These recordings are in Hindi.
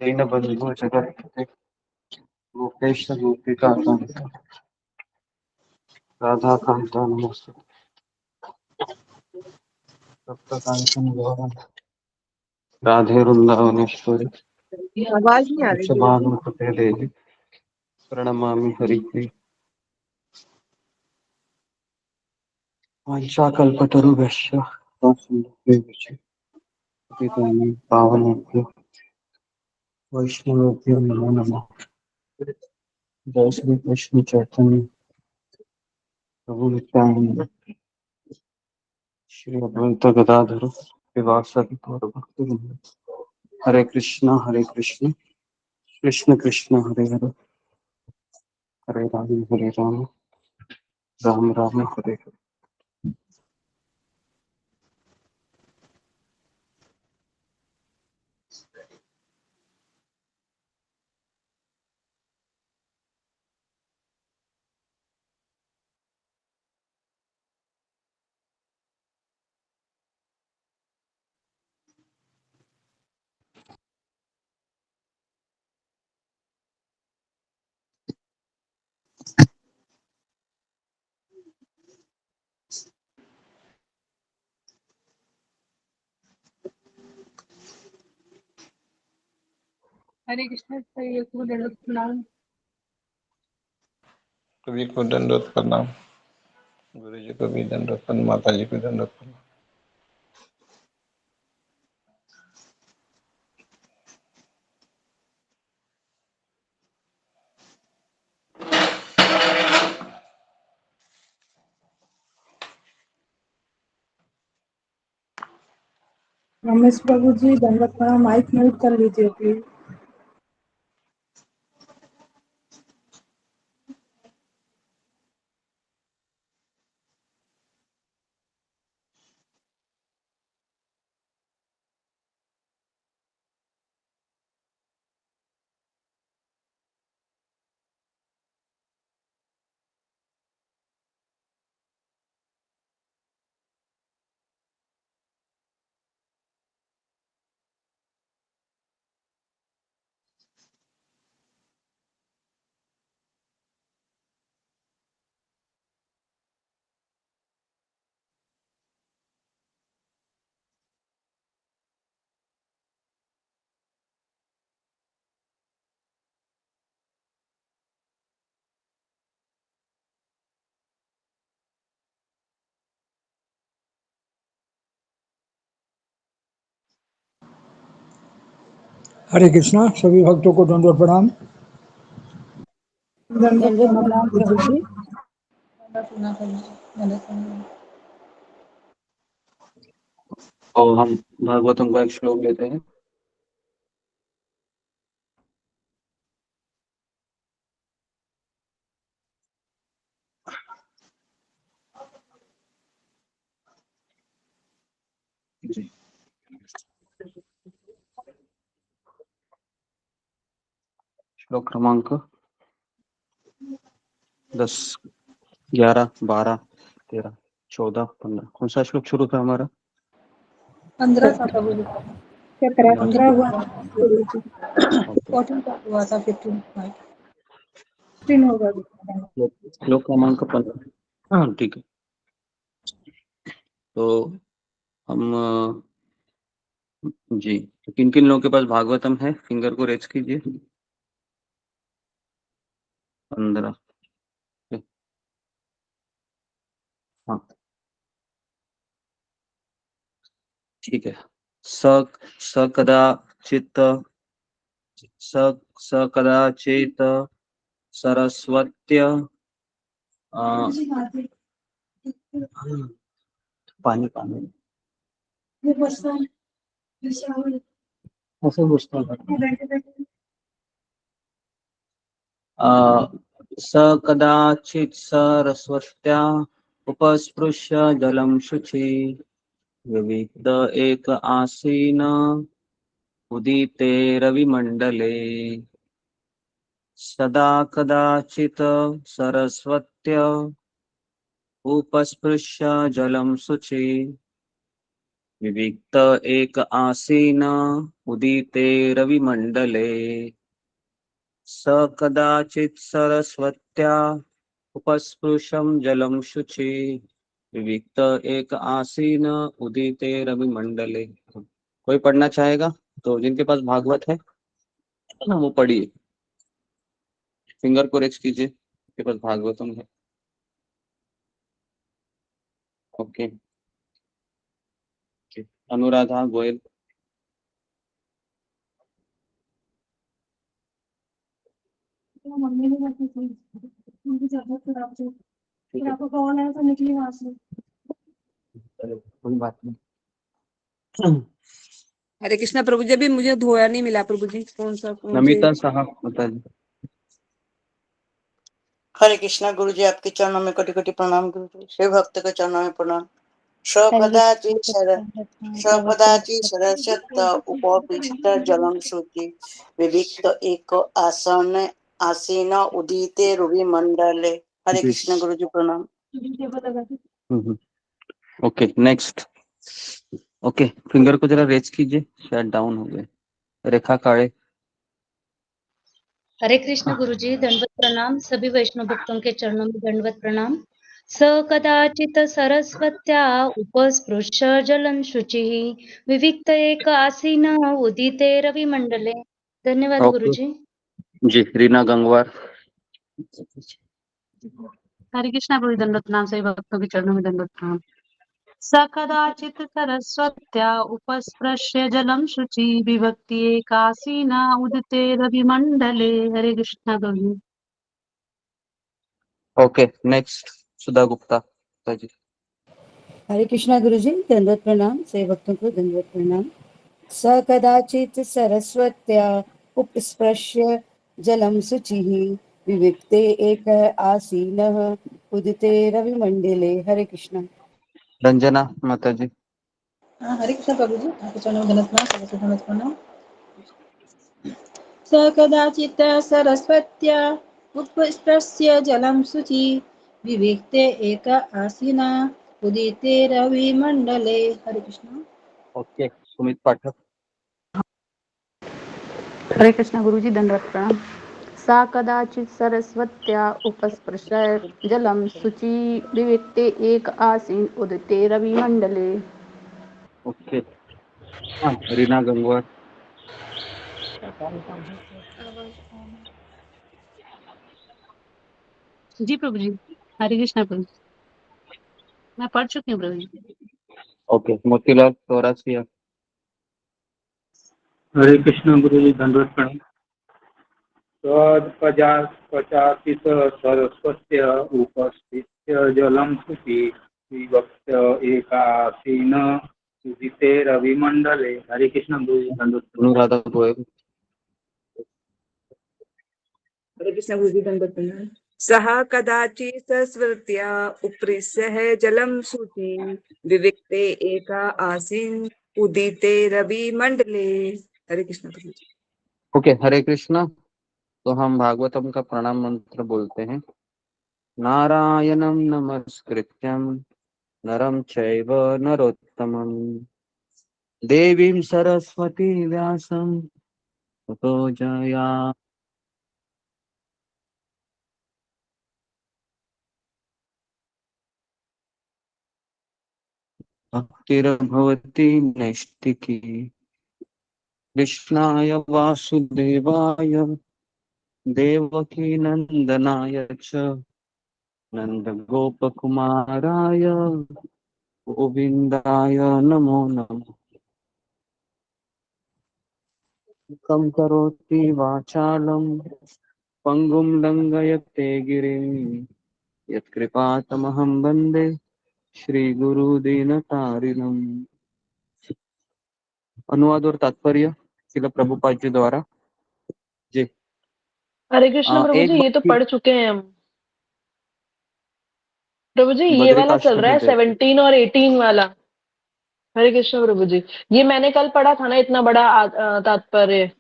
दीनबन्धु जगत्पते गोपेश गोपिकान्त राधाकान्त नमोस्तुते। सप्तकाञ्चन गौरं राधे वृन्दावनेश्वरी आवाज नहीं आ रही थी। वृषभानुसुते देवी प्रणमामि हरिप्रिये। वाञ्छाकल्पतरुभ्यश्च कृपासिन्धुभ्यश्च पतितानां पावनेभ्यो वैष्णवेभ्यो नमो नमः। जय श्री कृष्ण चैतन्य प्रभु नित्यानंद श्री अद्वैत गदाधर श्रीवासदि गौरभक्तवृंद। हरे कृष्ण कृष्ण कृष्ण हरे हरे, हरे राम राम राम हरे हरे। हरे कृष्ण हरे दंडवत प्रणाम। कबीर को दंडवत प्रणाम, गुरु जी को भी दंडवत प्रणाम, माता जी को दंडवत प्रणाम। रमेश बाबू जी दंडवत प्रणाम। माइक म्यूट कर लीजिए प्लीज। हरे कृष्णा, सभी भक्तों को दंडवत प्रणाम। दंडवत प्रणाम प्रभु जी। और हम भागवतम का एक श्लोक लेते हैं। जी, श्लोक क्रमांक 10, 11, 12, 13, 14, 15। कौन सा श्लोक शुरू था हमारा? 15 था प्रभु जी। 15 हुआ प्रभु जी। 14 का हुआ था 15। 15 होगा। श्लोक क्रमांक 15। हाँ ठीक है। तो हम जी, तो किन किन लोगों के पास भागवतम है फिंगर को रेज कीजिए। 15। हाँ ठीक है। स स कदाचित् स कदाचित् सरस्वत्य पानी पानी ऐसे पूछता स कदाचित् सरस्वत्या उपस्पृश्य जलं शुचि विविक्त एक आसीन उदिते रविमण्डले सदा कदाचित् सरस्वत्य उपस्पृश्य जलं शुचि विविक्त एक आसीन उदिते रविमंडले स कदाचित् सरस्वत्या उपस्पृशं जलं शुचि। विविक्त एक आसीन उदिते रविमंडले। कोई पढ़ना चाहेगा तो जिनके पास भागवत है ना वो पढ़िए, फिंगर को रेज कीजिए के पास भागवतम है। ओके, अनुराधा गोयल। मम्मी ने रखी थी, उनकी तबीयत खराब थी, फिर आपको कॉल आया तो निकली वहां से। कोई बात नहीं। हरे कृष्णा प्रभु जी, अभी मुझे धोया नहीं मिला प्रभु जी, कौन सा नमिता साहब बताइए। हरे कृष्णा गुरु जी, आपके चरणों में कोटि कोटि प्रणाम गुरु जी। शिव भक्त के चरणों में प्रणाम। स्वपदाची सरस्वत उपोपिष्ट जलम शुचि विविक्त एक आसन आसीन उदिते रुवि मंडले। हरे कृष्ण गुरु जी प्रणाम। Okay next. ओके, फिंगर को जरा रेज कीजिए, शायद डाउन हो गए। रेखा काळे। हरे कृष्ण गुरुजी, दंडवत प्रणाम। सभी वैष्णव भक्तों के चरणों में दंडवत प्रणाम। स कदाचित सरस्वत्या उपस्पृश्य जलं शुचिः विविक्त एक आसीन उदिते रविमंडले। धन्यवाद गुरुजी। जी, रीना गंगवार। हरे कृष्णा प्रभु, दंडवत प्रणाम। सभी भक्तों के चरणों में दंडवत प्रणाम। स कदाचित् सरस्वत्या उपस्पृश्य जलं शुचि विभक्ति एकासीना उदिते रविमंडले। हरे कृष्णा प्रभु। ओके नेक्स्ट, सुधा गुप्ता जी। हरे कृष्णा गुरुजी, दंडवत प्रणाम। सभी भक्तों को दंडवत प्रणाम। स कदाचित् सरस्वत्या उपस्पृश्य जलं शुचिः विविक्ते एक आसीनः उदिते रविमंडले। हरे कृष्णा। रंजना माता जी। हरे कृष्ण प्रभु जी, आपके चरणों में दंडवत प्रणाम। स कदाचित् सरस्वत्या उपस्पृश्य जलं शुचि विविक्ते एक आसीना उदिते रविमंडले। हरे कृष्ण। ओके, सुमित पाठक। हरे कृष्णा गुरुजी, दंडवत प्रणाम। सा कदाचित् सरस्वत्या उपस्पृश्य जलं शुचि विविक्ते एक आसीन उदिते रविमंडले। ओके, हाँ, रीना गंगवार। जी प्रभु जी। हरे कृष्णा प्रभु, मैं पढ़ चुकी हूँ प्रभु जी। ओके, मोतीलाल चौरासिया। हरे कृष्ण गुरु जी, दंडवत प्रणाम। पचासित सरस्वत्य उपस्थित्य जलं शुचि विभक्त एकासीन उदिते रविमंडले। हरे कृष्ण गुरु जी, दंडवत प्रणाम। अनुराधा गोयल। हरे कृष्ण गुरु जी, दंडवत प्रणाम। सः कदाचित् सरस्वत्या उपस्पृश्य जलं शुचि विविक्ते एका आसीन उदिते रविमंडले। हरे कृष्ण गुरु जी। ओके, हरे कृष्णा। तो हम भागवतम का प्रणाम मंत्र बोलते हैं। नारायणं नमस्कृत्यं नरं चैव नरोत्तमं देवीं सरस्वती व्यासं ततो जया। भक्तिर्भवति नैष्टिकी कृष्णाय वासुदेवाय देवकी नंदनाय च नंदगोपकुमाराय गोविंदाय नमो नमः। कं करोति वाचालं पंगुं लंघयते गिरिं यत्कृपातमहं वन्दे श्रीगुरुदीनतारिणम्। अनुवाद और तात्पर्य श्रील प्रभुपाद जी द्वारा। जी, हरे कृष्ण प्रभु जी, एक ये तो भक्ति पढ़ चुके हैं हम प्रभु जी। ये वाला बद्रिकाश चल रहा है हृदय। 17 और 18 वाला। हरे कृष्ण प्रभु जी, ये मैंने कल पढ़ा था ना, इतना बड़ा तात्पर्य।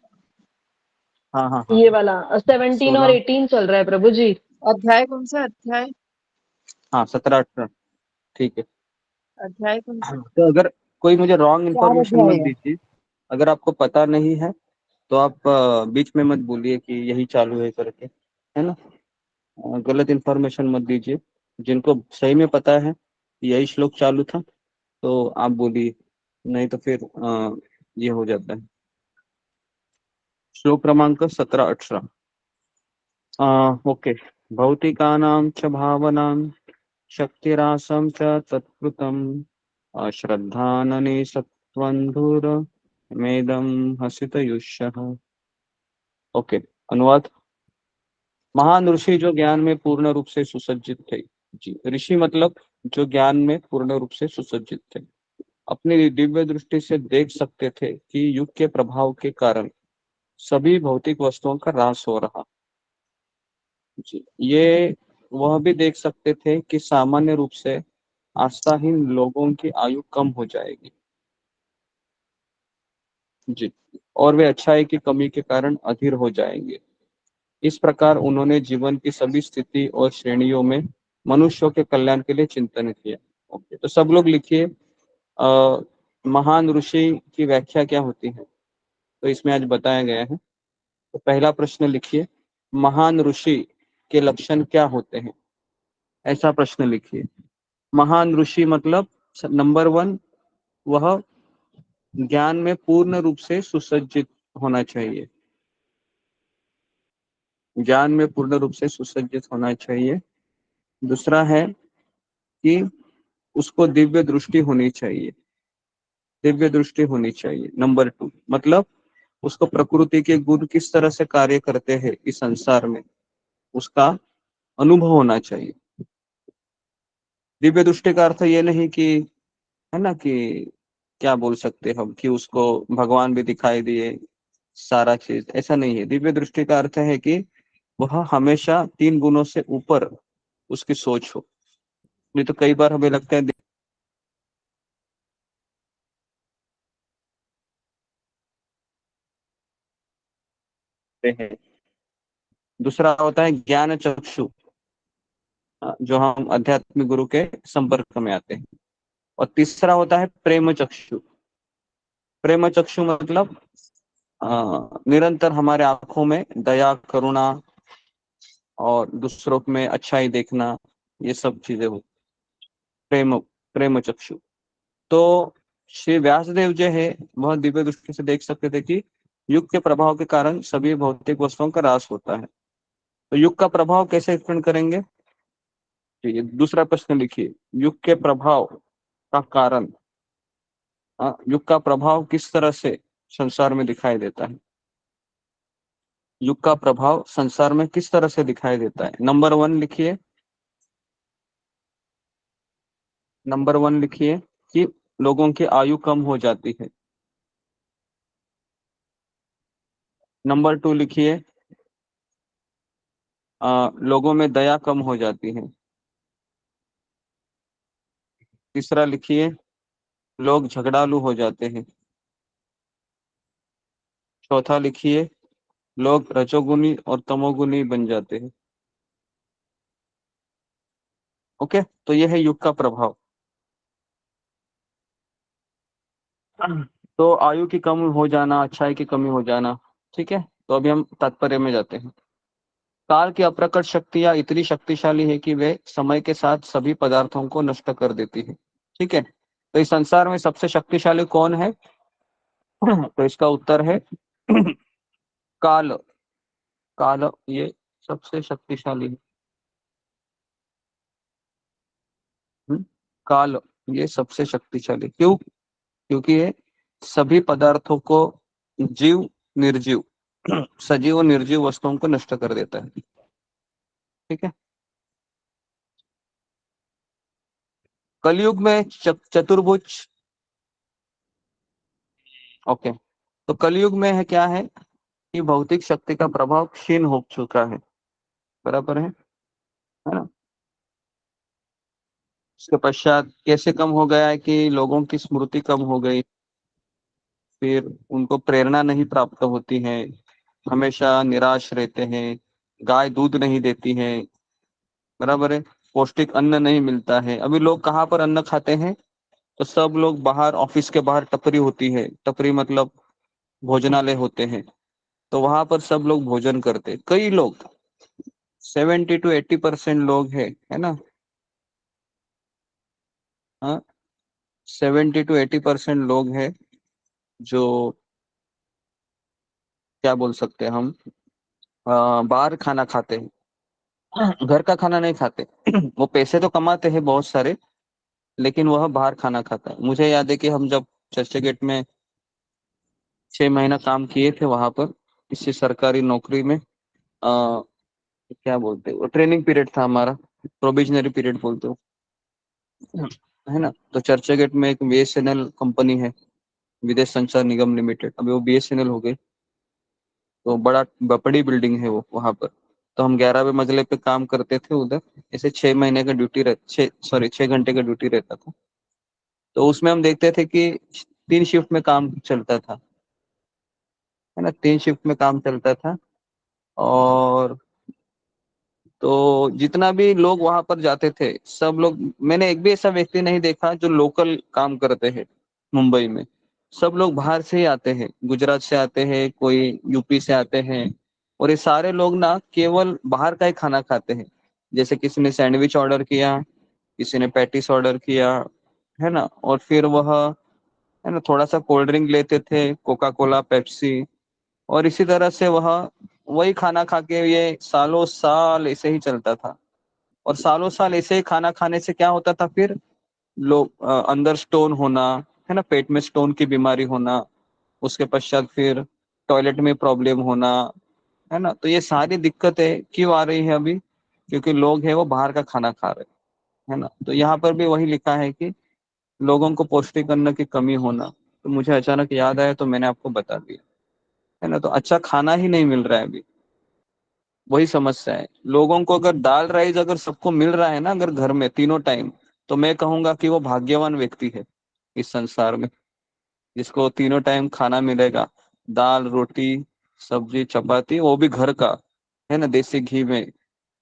हाँ हाँ हाँ, ये वाला 17 और 16। 18 चल रहा है प्रभु जी। अध्याय कौन सा अध्याय? हाँ 17 18, ठीक है। अध्याय कौन सा? तो अगर कोई मुझे रॉन्ग 4 इन्फॉर्मेशन अध्याय मत है। दीजिए। अगर आपको पता नहीं है तो आप बीच में मत बोलिए कि यही चालू है करके, है ना। गलत इन्फॉर्मेशन मत दीजिए। जिनको सही में पता है कि यही श्लोक चालू था तो आप बोलिए, नहीं तो फिर ये हो जाता है। श्लोक क्रमांक 17-18। ओके। भौतिकानां च भावनां शक्तिरासं च तत्कृतम् अश्रद्धाननि सत्त्वन्धुर मेदं हसितयुष्यः। ओके, अनुवाद। महान ऋषि जो ज्ञान में पूर्ण रूप से सुसज्जित थे। जी, ऋषि मतलब जो ज्ञान में पूर्ण रूप से सुसज्जित थे, अपनी दिव्य दृष्टि से देख सकते थे कि युग के प्रभाव के कारण सभी भौतिक वस्तुओं का ह्रास हो रहा। जी, ये वह भी देख सकते थे कि सामान्य रूप से आस्थाहीन लोगों की आयु कम हो जाएगी। जी, और वे अच्छाई की कमी के कारण अधीर हो जाएंगे। इस प्रकार उन्होंने जीवन की सभी स्थिति और श्रेणियों में मनुष्यों के कल्याण के लिए चिंतन किया। ओके, तो सब लोग लिखिए महान ऋषि की व्याख्या क्या होती है, तो इसमें आज बताया गया है। तो पहला प्रश्न लिखिए, महान ऋषि के लक्षण क्या होते हैं, ऐसा प्रश्न लिखिए। महान ऋषि मतलब नंबर 1, वह ज्ञान में पूर्ण रूप से सुसज्जित होना चाहिए। ज्ञान में पूर्ण रूप से सुसज्जित होना चाहिए। दूसरा है कि उसको दिव्य दृष्टि होनी चाहिए। दिव्य दृष्टि होनी चाहिए। नंबर 2 मतलब उसको प्रकृति के गुण किस तरह से कार्य करते हैं इस संसार में, उसका अनुभव होना चाहिए। दिव्य दृष्टि का अर्थ ये नहीं कि, है ना, कि क्या बोल सकते हम कि उसको भगवान भी दिखाई दिए, सारा चीज, ऐसा नहीं है। दिव्य दृष्टि का अर्थ है कि वह हमेशा 3 गुणों से ऊपर उसकी सोच हो। नहीं तो कई बार हमें लगता है हैं। दूसरा होता है ज्ञान चक्षु, जो हम आध्यात्मिक गुरु के संपर्क में आते हैं। और तीसरा होता है प्रेम चक्षु। प्रेम चक्षु मतलब निरंतर हमारे आंखों में दया, करुणा और दूसरों में अच्छाई देखना, ये सब चीजें हो प्रेम प्रेम चक्षु। तो श्री व्यासदेव जो है वह दिव्य दृष्टि से देख सकते थे कि युग के प्रभाव के कारण सभी भौतिक वस्तुओं का ह्रास होता है। तो युग का प्रभाव कैसे एक्सप्लेन करेंगे, ये दूसरा प्रश्न लिखिए। युग के प्रभाव का कारण, युग का प्रभाव किस तरह से संसार में दिखाई देता है। युग का प्रभाव संसार में किस तरह से दिखाई देता है। नंबर 1 लिखिए। नंबर 1 लिखिए कि लोगों की आयु कम हो जाती है। नंबर 2 लिखिए लोगों में दया कम हो जाती है। तीसरा लिखिए लोग झगड़ालू हो जाते हैं। चौथा लिखिए लोग रजोगुनी और तमोगुनी बन जाते हैं। ओके, तो यह है युग का प्रभाव। तो आयु की कम हो जाना, अच्छाई की कमी हो जाना, ठीक है। तो अभी हम तात्पर्य में जाते हैं। काल की अप्रकट शक्तियां इतनी शक्तिशाली है कि वे समय के साथ सभी पदार्थों को नष्ट कर देती है, ठीक है। तो इस संसार में सबसे शक्तिशाली कौन है तो इसका उत्तर है काल। काल ये सबसे शक्तिशाली है। काल ये सबसे शक्तिशाली, क्यों? क्योंकि ये सभी पदार्थों को, जीव निर्जीव, सजीव और निर्जीव वस्तुओं को नष्ट कर देता है, ठीक है। कलयुग में चतुर्भुज, ओके। तो कलयुग में है क्या है कि भौतिक शक्ति का प्रभाव क्षीण हो चुका है, बराबर है ना। इसके पश्चात कैसे कम हो गया है कि लोगों की स्मृति कम हो गई, फिर उनको प्रेरणा नहीं प्राप्त होती है, हमेशा निराश रहते हैं, गाय दूध नहीं देती है, बराबर है, पौष्टिक अन्न नहीं मिलता है। अभी लोग कहाँ पर अन्न खाते हैं, तो सब लोग बाहर, ऑफिस के बाहर टपरी होती है, टपरी मतलब भोजनालय होते हैं, तो वहां पर सब लोग भोजन करते, कई लोग 70 to 80% लोग है ना, हाँ 70 to 80% लोग हैं जो क्या बोल सकते हैं हम, बाहर खाना खाते हैं, घर का खाना नहीं खाते। वो पैसे तो कमाते हैं बहुत सारे, लेकिन वह बाहर खाना खाता है। मुझे याद है कि हम जब चर्चगेट में 6 महीना काम किए थे वहां पर, किसी सरकारी नौकरी में, क्या बोलते हैं वो, ट्रेनिंग पीरियड था हमारा, प्रोविजनरी पीरियड बोलते हो, है ना। तो चर्चगेट में एक बीएसएनएल कंपनी है, विदेश संचार निगम लिमिटेड, अभी वो बीएसएनएल हो गई। तो बड़ी बिल्डिंग है वो वहां पर। तो हम 11वें मंजिले पे काम करते थे उधर। ऐसे 6 महीने का ड्यूटी सॉरी 6 घंटे का ड्यूटी रहता था। तो उसमें हम देखते थे कि 3 शिफ्ट में काम चलता था, है ना, 3 शिफ्ट में काम चलता था। और तो जितना भी लोग वहां पर जाते थे, सब लोग, मैंने एक भी ऐसा व्यक्ति नहीं देखा जो लोकल काम करते हैं मुंबई में। सब लोग बाहर से ही आते हैं, गुजरात से आते हैं, कोई यूपी से आते हैं। और ये सारे लोग ना केवल बाहर का ही खाना खाते हैं। जैसे किसी ने सैंडविच ऑर्डर किया, किसी ने पैटिस ऑर्डर किया, है ना, और फिर वह, है ना, थोड़ा सा कोल्ड ड्रिंक लेते थे, कोका कोला, पेप्सी, और इसी तरह से वह वही खाना खा के ये सालों साल ऐसे ही चलता था। और सालों साल ऐसे ही खाना खाने से क्या होता था, फिर लोग अंदर स्टोन होना, है ना, पेट में स्टोन की बीमारी होना, उसके पश्चात फिर टॉयलेट में प्रॉब्लम होना, है ना। तो ये सारी दिक्कतें क्यों आ रही है अभी, क्योंकि लोग हैं वो बाहर का खाना खा रहे हैं, है ना। तो यहाँ पर भी वही लिखा है कि लोगों को पौष्टिक अन्न की कमी होना। तो मुझे अचानक याद आया तो मैंने आपको बता दिया, है ना। तो अच्छा खाना ही नहीं मिल रहा है अभी, वही समस्या है। लोगों को अगर दाल राइस अगर सबको मिल रहा है ना, अगर घर में तीनों टाइम, तो मैं कहूंगा कि वो भाग्यवान व्यक्ति है इस संसार में, जिसको तीनों टाइम खाना मिलेगा, दाल रोटी सब्जी चपाती, वो भी घर का, है ना, देसी घी में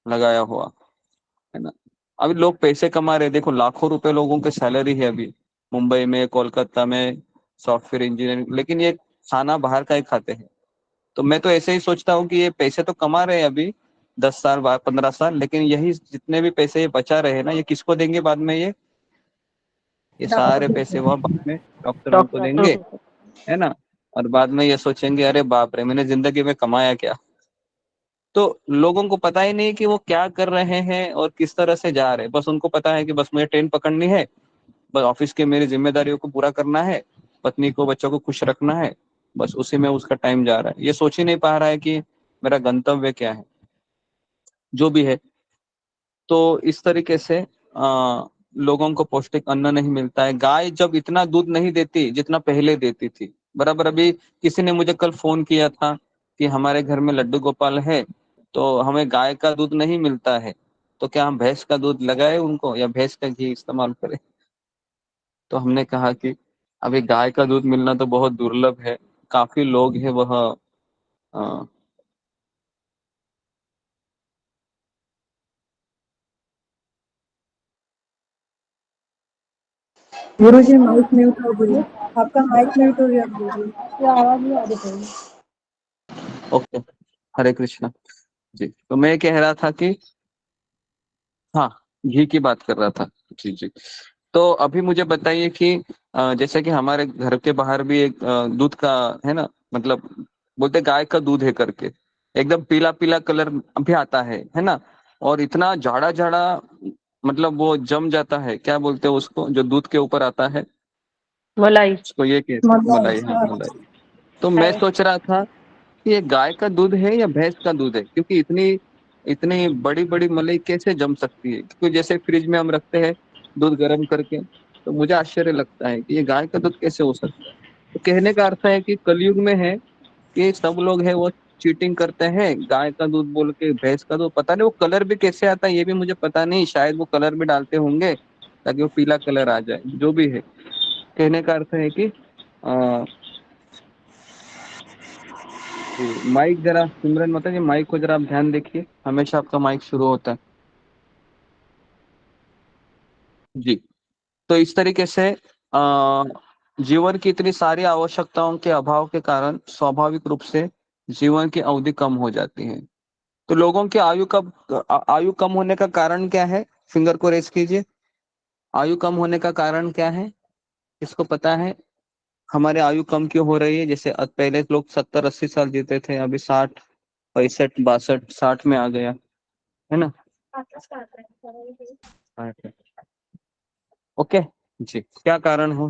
लगाया हुआ, है ना। अभी लोग पैसे कमा रहे हैं, देखो लाखों रुपए लोगों की सैलरी है अभी मुंबई में, कोलकाता में, सॉफ्टवेयर इंजीनियरिंग, लेकिन ये खाना बाहर का ही खाते हैं। तो मैं तो ऐसे ही सोचता हूँ कि ये पैसे तो कमा रहे हैं अभी 10 साल बाद 15 साल, लेकिन यही जितने भी पैसे ये बचा रहे हैं ना, ये किसको देंगे बाद में, ये सारे पैसे वह बाद में डॉक्टरों को देंगे, डॉक्टर। है ना। और बाद में ये सोचेंगे अरे बाप रे, मैंने जिंदगी में कमाया क्या। तो लोगों को पता ही नहीं कि वो क्या कर रहे हैं और किस तरह से जा रहे हैं। बस उनको पता है कि बस मुझे ट्रेन पकड़नी है, बस ऑफिस के मेरी जिम्मेदारियों को पूरा करना है, पत्नी को बच्चों को खुश रखना है, बस उसी में उसका टाइम जा रहा है। ये सोच ही नहीं पा रहा है कि मेरा गंतव्य क्या है, जो भी है। तो इस तरीके से लोगों को पौष्टिक अन्न नहीं मिलता है। गाय जब इतना दूध नहीं देती जितना पहले देती थी, बराबर। अभी किसी ने मुझे कल फोन किया था कि हमारे घर में लड्डू गोपाल है, तो हमें गाय का दूध नहीं मिलता है, तो क्या हम भैंस का दूध लगाए उनको या भैंस का घी इस्तेमाल करें। तो हमने कहा कि अभी गाय का दूध मिलना तो बहुत दुर्लभ है, काफी लोग हैं वह अ, गुरु जी माइक म्यूट हो गई, आपका माइक म्यूट हो गया गुरु जी। आवाज नहीं आ रही थी। ओके, हरे कृष्णा जी। तो मैं कह रहा था कि हाँ, घी की बात कर रहा था। जी जी। तो अभी मुझे बताइए कि जैसे कि हमारे घर के बाहर भी एक दूध का, है ना, मतलब बोलते गाय का दूध है करके, एकदम पीला पीला कलर भी आता है ना। और इतना जाड़ा जाड़ा, मतलब वो जम जाता है, क्या बोलते हैं उसको जो दूध के ऊपर आता है, मलाई। उसको ये कहते हैं मलाई, हाँ मलाई। तो मैं सोच रहा था कि ये गाय का दूध है या भैंस का दूध है, क्योंकि इतनी इतनी बड़ी बड़ी मलाई कैसे जम सकती है, क्योंकि जैसे फ्रिज में हम रखते हैं दूध गर्म करके, तो मुझे आश्चर्य लगता है कि ये गाय का दूध कैसे हो सकता है। तो कहने का अर्थ है कि कलयुग में है कि सब लोग है वो चीटिंग करते हैं, गाय का दूध बोल के भैंस का दूध, पता नहीं वो कलर भी कैसे आता है ये भी मुझे पता नहीं, शायद वो कलर भी डालते होंगे ताकि वो पीला कलर आ जाए, जो भी है। कहने का अर्थ है कि आ, जी माइक जरा सिमरन माता जी, माइक को जरा आप ध्यान देखिए, हमेशा आपका माइक शुरू होता है जी। तो इस तरीके से जीवन की इतनी सारी आवश्यकताओं के अभाव के कारण स्वाभाविक रूप से जीवन की अवधि कम हो जाती है। तो लोगों की आयु कम होने का कारण क्या है? फिंगर को रेस कीजिए। आयु कम होने का कारण क्या है? किसको पता है? हमारे आयु कम क्यों हो रही है? जैसे पहले लोग 70-80 साल जीते थे, अभी 60, 65, 62, 60 में आ गया है ना। ओके जी, क्या कारण हो?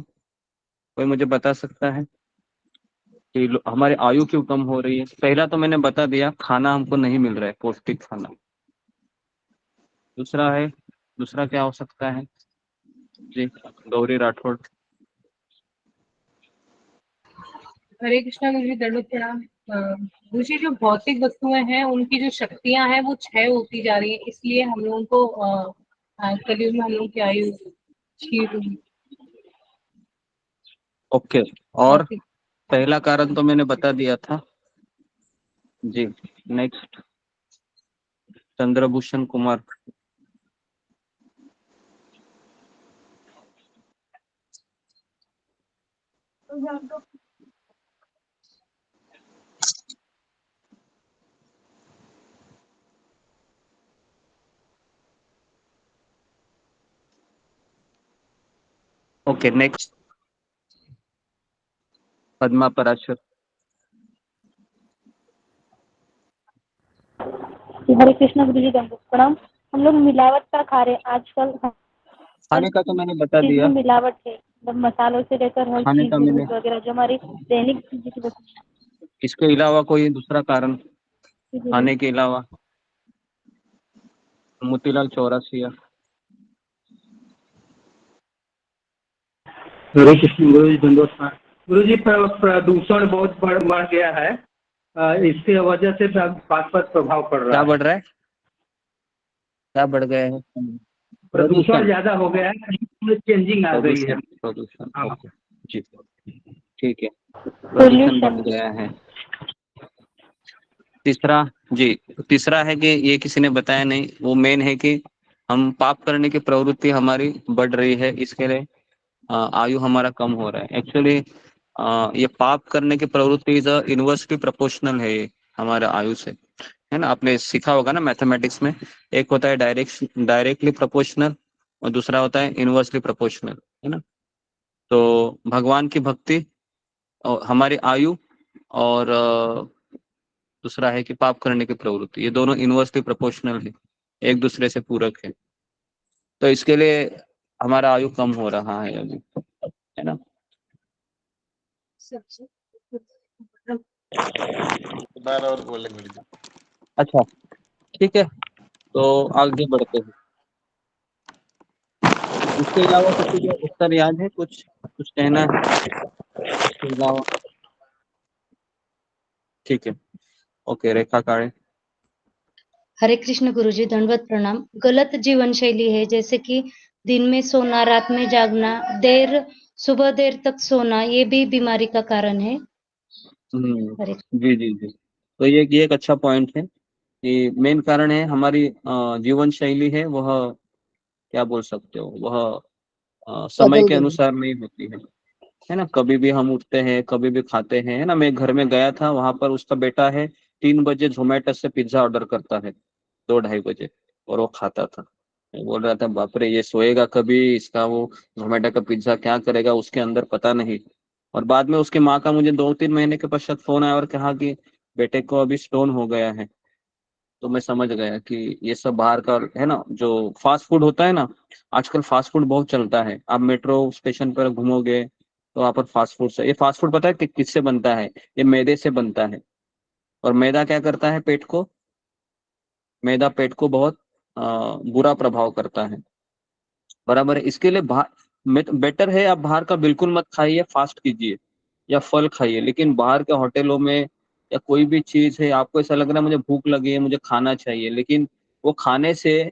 कोई मुझे बता सकता है कि हमारी आयु क्यों कम हो रही है? पहला तो मैंने बता दिया, खाना हमको नहीं मिल रहा है, पौष्टिक खाना। दूसरा क्या हो सकता है जी? गौरी राठौड़। हरे कृष्णा गुरु जी, दंडवत प्रणाम। गुरु जी, जो भौतिक वस्तुएं हैं उनकी जो शक्तियां हैं वो क्षय होती जा रही है, इसलिए हम लोगों को कलयुग में हम लोगों की आयु क्षीण हुई। ओके, और पहला कारण तो मैंने बता दिया था ji. Next, Chandrabhushan Kumar. Okay, next, Padma Parashar. Hare Krishna guru ji, दंडवत प्रणाम। हम लोग मिलावट का खा रहे हैं आजकल। खाने का तो मैंने बता चीज दिया। में मिलावट है, मतलब मसालों से लेकर हर खाने चीज का में मैंने, दूध वगैरह जो हमारी दैनिक जिंदगी की इसके अलावा कोई दूसरा कारण वस्तु खाने के अलावा? मोतीलाल चौरासिया। हरे कृष्ण गुरु जी, दंडवत प्रणाम। गुरु जी, प्रदूषण बहुत बढ़ गया है, इसकी वजह से स्वास्थ्य पर प्रभाव पड़ रहा क्या है। बढ़ रहा है? क्या बढ़ गया है? प्रदूषण ज्यादा हो गया है, चेंजिंग आ गई है। प्रदूषण, हाँ। ओके जी, ठीक है, प्रदूषण बढ़ गया है। तीसरा है कि ये किसी ने बताया नहीं, वो मेन है कि हम पाप करने की प्रवृत्ति हमारी बढ़ रही है, इसके लिए आयु हमारा कम हो रहा है। एक्चुअली ये पाप करने की प्रवृत्ति इज इनवर्सली प्रोपोर्शनल है ये हमारे आयु से, है ना। आपने सीखा होगा ना मैथमेटिक्स में, एक होता है डायरेक्टली प्रोपोर्शनल और दूसरा होता है इनवर्सली प्रोपोर्शनल, है ना। तो भगवान की भक्ति और हमारी आयु और दूसरा है कि पाप करने की प्रवृत्ति, ये दोनों इनवर्सली प्रोपोर्शनल है, एक दूसरे से पूरक है। तो इसके लिए हमारा आयु कम हो रहा है अभी, है ना। और बोले गुरु जी। अच्छा, ठीक है, तो आगे बढ़ते हैं। इसके अलावा किसी को उत्तर याद है? कुछ कहना है इसके अलावा? ठीक है, ओके, रेखा काळे। हरे कृष्ण गुरु जी, दंडवत प्रणाम। गलत जीवन शैली है, जैसे कि दिन में सोना, रात में जागना, सुबह देर तक सोना, ये भी बीमारी का कारण है। जी जी जी, तो ये एक अच्छा पॉइंट है कि मेन कारण है हमारी जीवन शैली है, वह क्या बोल सकते हो, वह समय के अनुसार नहीं होती है ना। कभी भी हम उठते हैं, कभी भी खाते हैं, है ना। मैं घर में गया था, वहां पर उसका बेटा है 3 बजे जोमेटो से पिज्जा ऑर्डर करता है, 2-2:30 बजे, और वो खाता था। मैं बोल रहा था बाप रे, ये सोएगा कभी? इसका वो जोमेटो का पिज्जा क्या करेगा उसके अंदर, पता नहीं। और बाद में उसकी माँ का मुझे 2-3 महीने के पश्चात फोन आया और कहा कि बेटे को अभी स्टोन हो गया है। तो मैं समझ गया कि ये सब बाहर का है ना, जो फास्ट फूड होता है ना। आजकल फास्ट फूड बहुत चलता है, आप मेट्रो स्टेशन पर घूमोगे तो वहाँ पर फास्ट फूड से, ये फास्ट फूड पता है कि किससे बनता है? ये मैदे से बनता है। और मैदा क्या करता है पेट को? मैदा पेट को बहुत बुरा प्रभाव करता है, बराबर है। इसके लिए बेटर है आप बाहर का बिल्कुल मत खाइए, फास्ट कीजिए या फल खाइए। लेकिन बाहर के होटलों में या कोई भी चीज है, आपको ऐसा लग रहा है मुझे भूख लगी है, मुझे खाना चाहिए, लेकिन वो खाने से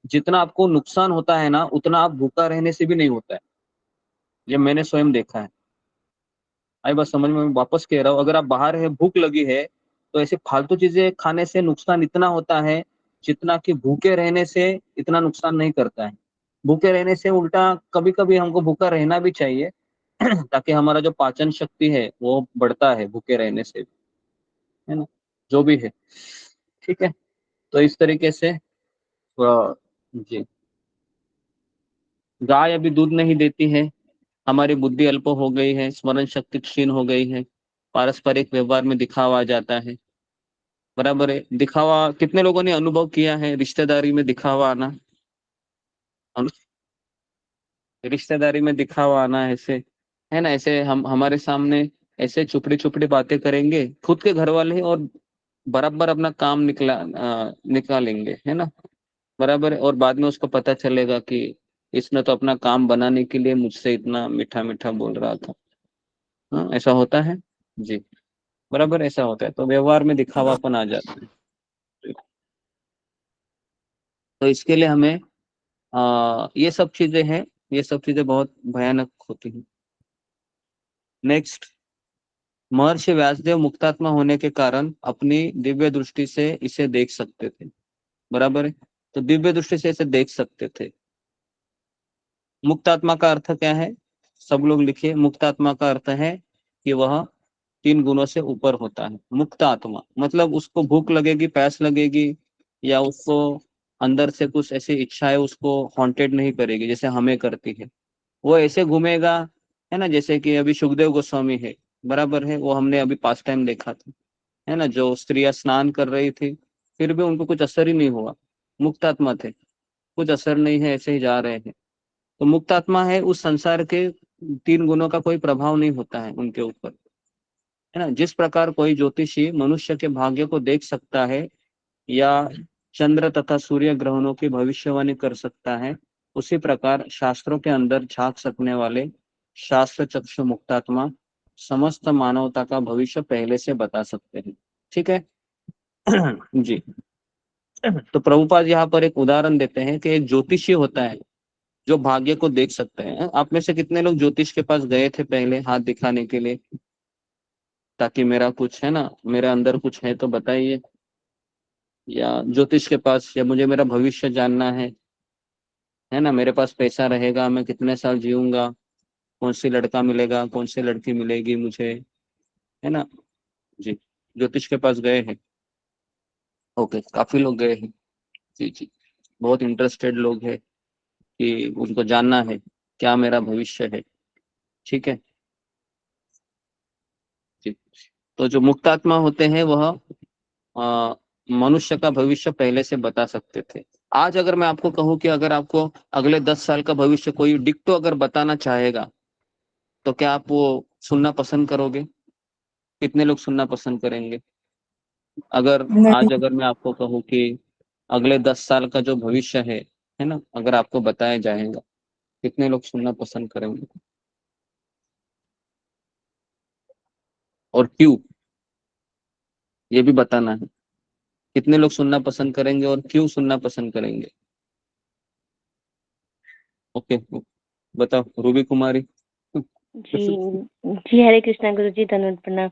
जितना आपको नुकसान होता है ना, उतना आप भूखा रहने से भी नहीं होता है। ये मैंने स्वयं देखा है। आई बात समझ में? मैं वापस कह रहा हूँ, अगर आप बाहर है, भूख लगी है, तो ऐसे फालतू चीजें खाने से नुकसान इतना होता है जितना कि भूखे रहने से इतना नुकसान नहीं करता है। भूखे रहने से उल्टा कभी कभी हमको भूखा रहना भी चाहिए ताकि हमारा जो पाचन शक्ति है वो बढ़ता है भूखे रहने से, है ना, जो भी है। ठीक है, तो इस तरीके से जी, गाय अभी दूध नहीं देती है, हमारी बुद्धि अल्प हो गई है, स्मरण शक्ति क्षीण हो गई है, पारस्परिक व्यवहार में दिखावा आ जाता है। बराबर है, दिखावा कितने लोगों ने अनुभव किया है, रिश्तेदारी में दिखावा आना, रिश्तेदारी में दिखावा आना ऐसे, है ना, ऐसे हम हमारे सामने ऐसे चुपड़ी चुपड़ी बातें करेंगे खुद के घर वाले ही, और बराबर अपना काम निकालेंगे, है ना, बराबर है, और बाद में उसको पता चलेगा कि इसने तो अपना काम बनाने के लिए मुझसे इतना मीठा मीठा बोल रहा था। हाँ, ऐसा होता है जी, बराबर ऐसा होता है, तो व्यवहार में दिखावापन आ जाता है। तो इसके लिए हमें ये सब चीजें हैं, ये सब चीजें बहुत भयानक होती हैं। नेक्स्ट, महर्षि व्यासदेव मुक्तात्मा होने के कारण अपनी दिव्य दृष्टि से इसे देख सकते थे। बराबर है, तो दिव्य दृष्टि से इसे देख सकते थे। मुक्तात्मा का अर्थ क्या है, सब लोग लिखिए। मुक्तात्मा का अर्थ है कि वह 3 गुणों से ऊपर होता है। मुक्त आत्मा मतलब उसको भूख लगेगी, प्यास लगेगी, या उसको अंदर से कुछ ऐसी इच्छाएं उसको हॉन्टेड नहीं करेगी जैसे हमें करती है। वो ऐसे घूमेगा, है ना, जैसे कि अभी सुखदेव गोस्वामी है, बराबर है, वो हमने अभी पास टाइम देखा था, है ना, जो स्त्रियां स्नान कर रही थी फिर भी उनको कुछ असर ही नहीं हुआ, मुक्तात्मा थे, कुछ असर नहीं है, ऐसे ही जा रहे हैं। तो मुक्तात्मा है, उस संसार के 3 गुणों का कोई प्रभाव नहीं होता है उनके ऊपर, है ना। जिस प्रकार कोई ज्योतिषी मनुष्य के भाग्य को देख सकता है या चंद्र तथा सूर्य ग्रहणों की भविष्यवाणी कर सकता है, उसी प्रकार शास्त्रों के अंदर झांक सकने वाले शास्त्र चक्षु मुक्तात्मा समस्त मानवता का भविष्य पहले से बता सकते हैं। ठीक है जी। तो प्रभुपाद यहाँ पर एक उदाहरण देते हैं कि एक ज्योतिषी होता है जो भाग्य को देख सकते हैं। आप में से कितने लोग ज्योतिष के पास गए थे पहले हाथ दिखाने के लिए, ताकि मेरा कुछ है ना, मेरे अंदर कुछ है तो बताइए, या ज्योतिष के पास, या मुझे मेरा भविष्य जानना है ना, मेरे पास पैसा रहेगा, मैं कितने साल जीऊंगा, कौन सी लड़का मिलेगा, कौन सी लड़की मिलेगी मुझे, है ना जी। ज्योतिष के पास गए हैं? ओके, काफी लोग गए हैं जी जी, बहुत इंटरेस्टेड लोग हैं कि उनको जानना है क्या मेरा भविष्य है। ठीक है जी। तो जो मुक्तात्मा होते हैं वह मनुष्य का भविष्य पहले से बता सकते थे। आज अगर मैं आपको कहूं कि अगर आपको अगले 10 साल का भविष्य कोई डिक्टो अगर बताना चाहेगा, तो क्या आप वो सुनना पसंद करोगे? कितने लोग सुनना पसंद करेंगे? अगर आज अगर मैं आपको कहूं कि अगले 10 साल का जो भविष्य है ना, अगर आपको बताया जाएगा, कितने लोग सुनना पसंद करेंगे और क्यों, ये भी बताना है। कितने लोग सुनना पसंद करेंगे और क्यों सुनना पसंद करेंगे? ओके, बताओ रूबी कुमारी। जी जी, हरे कृष्णा गुरु जी, धन्यवाद प्रणाम।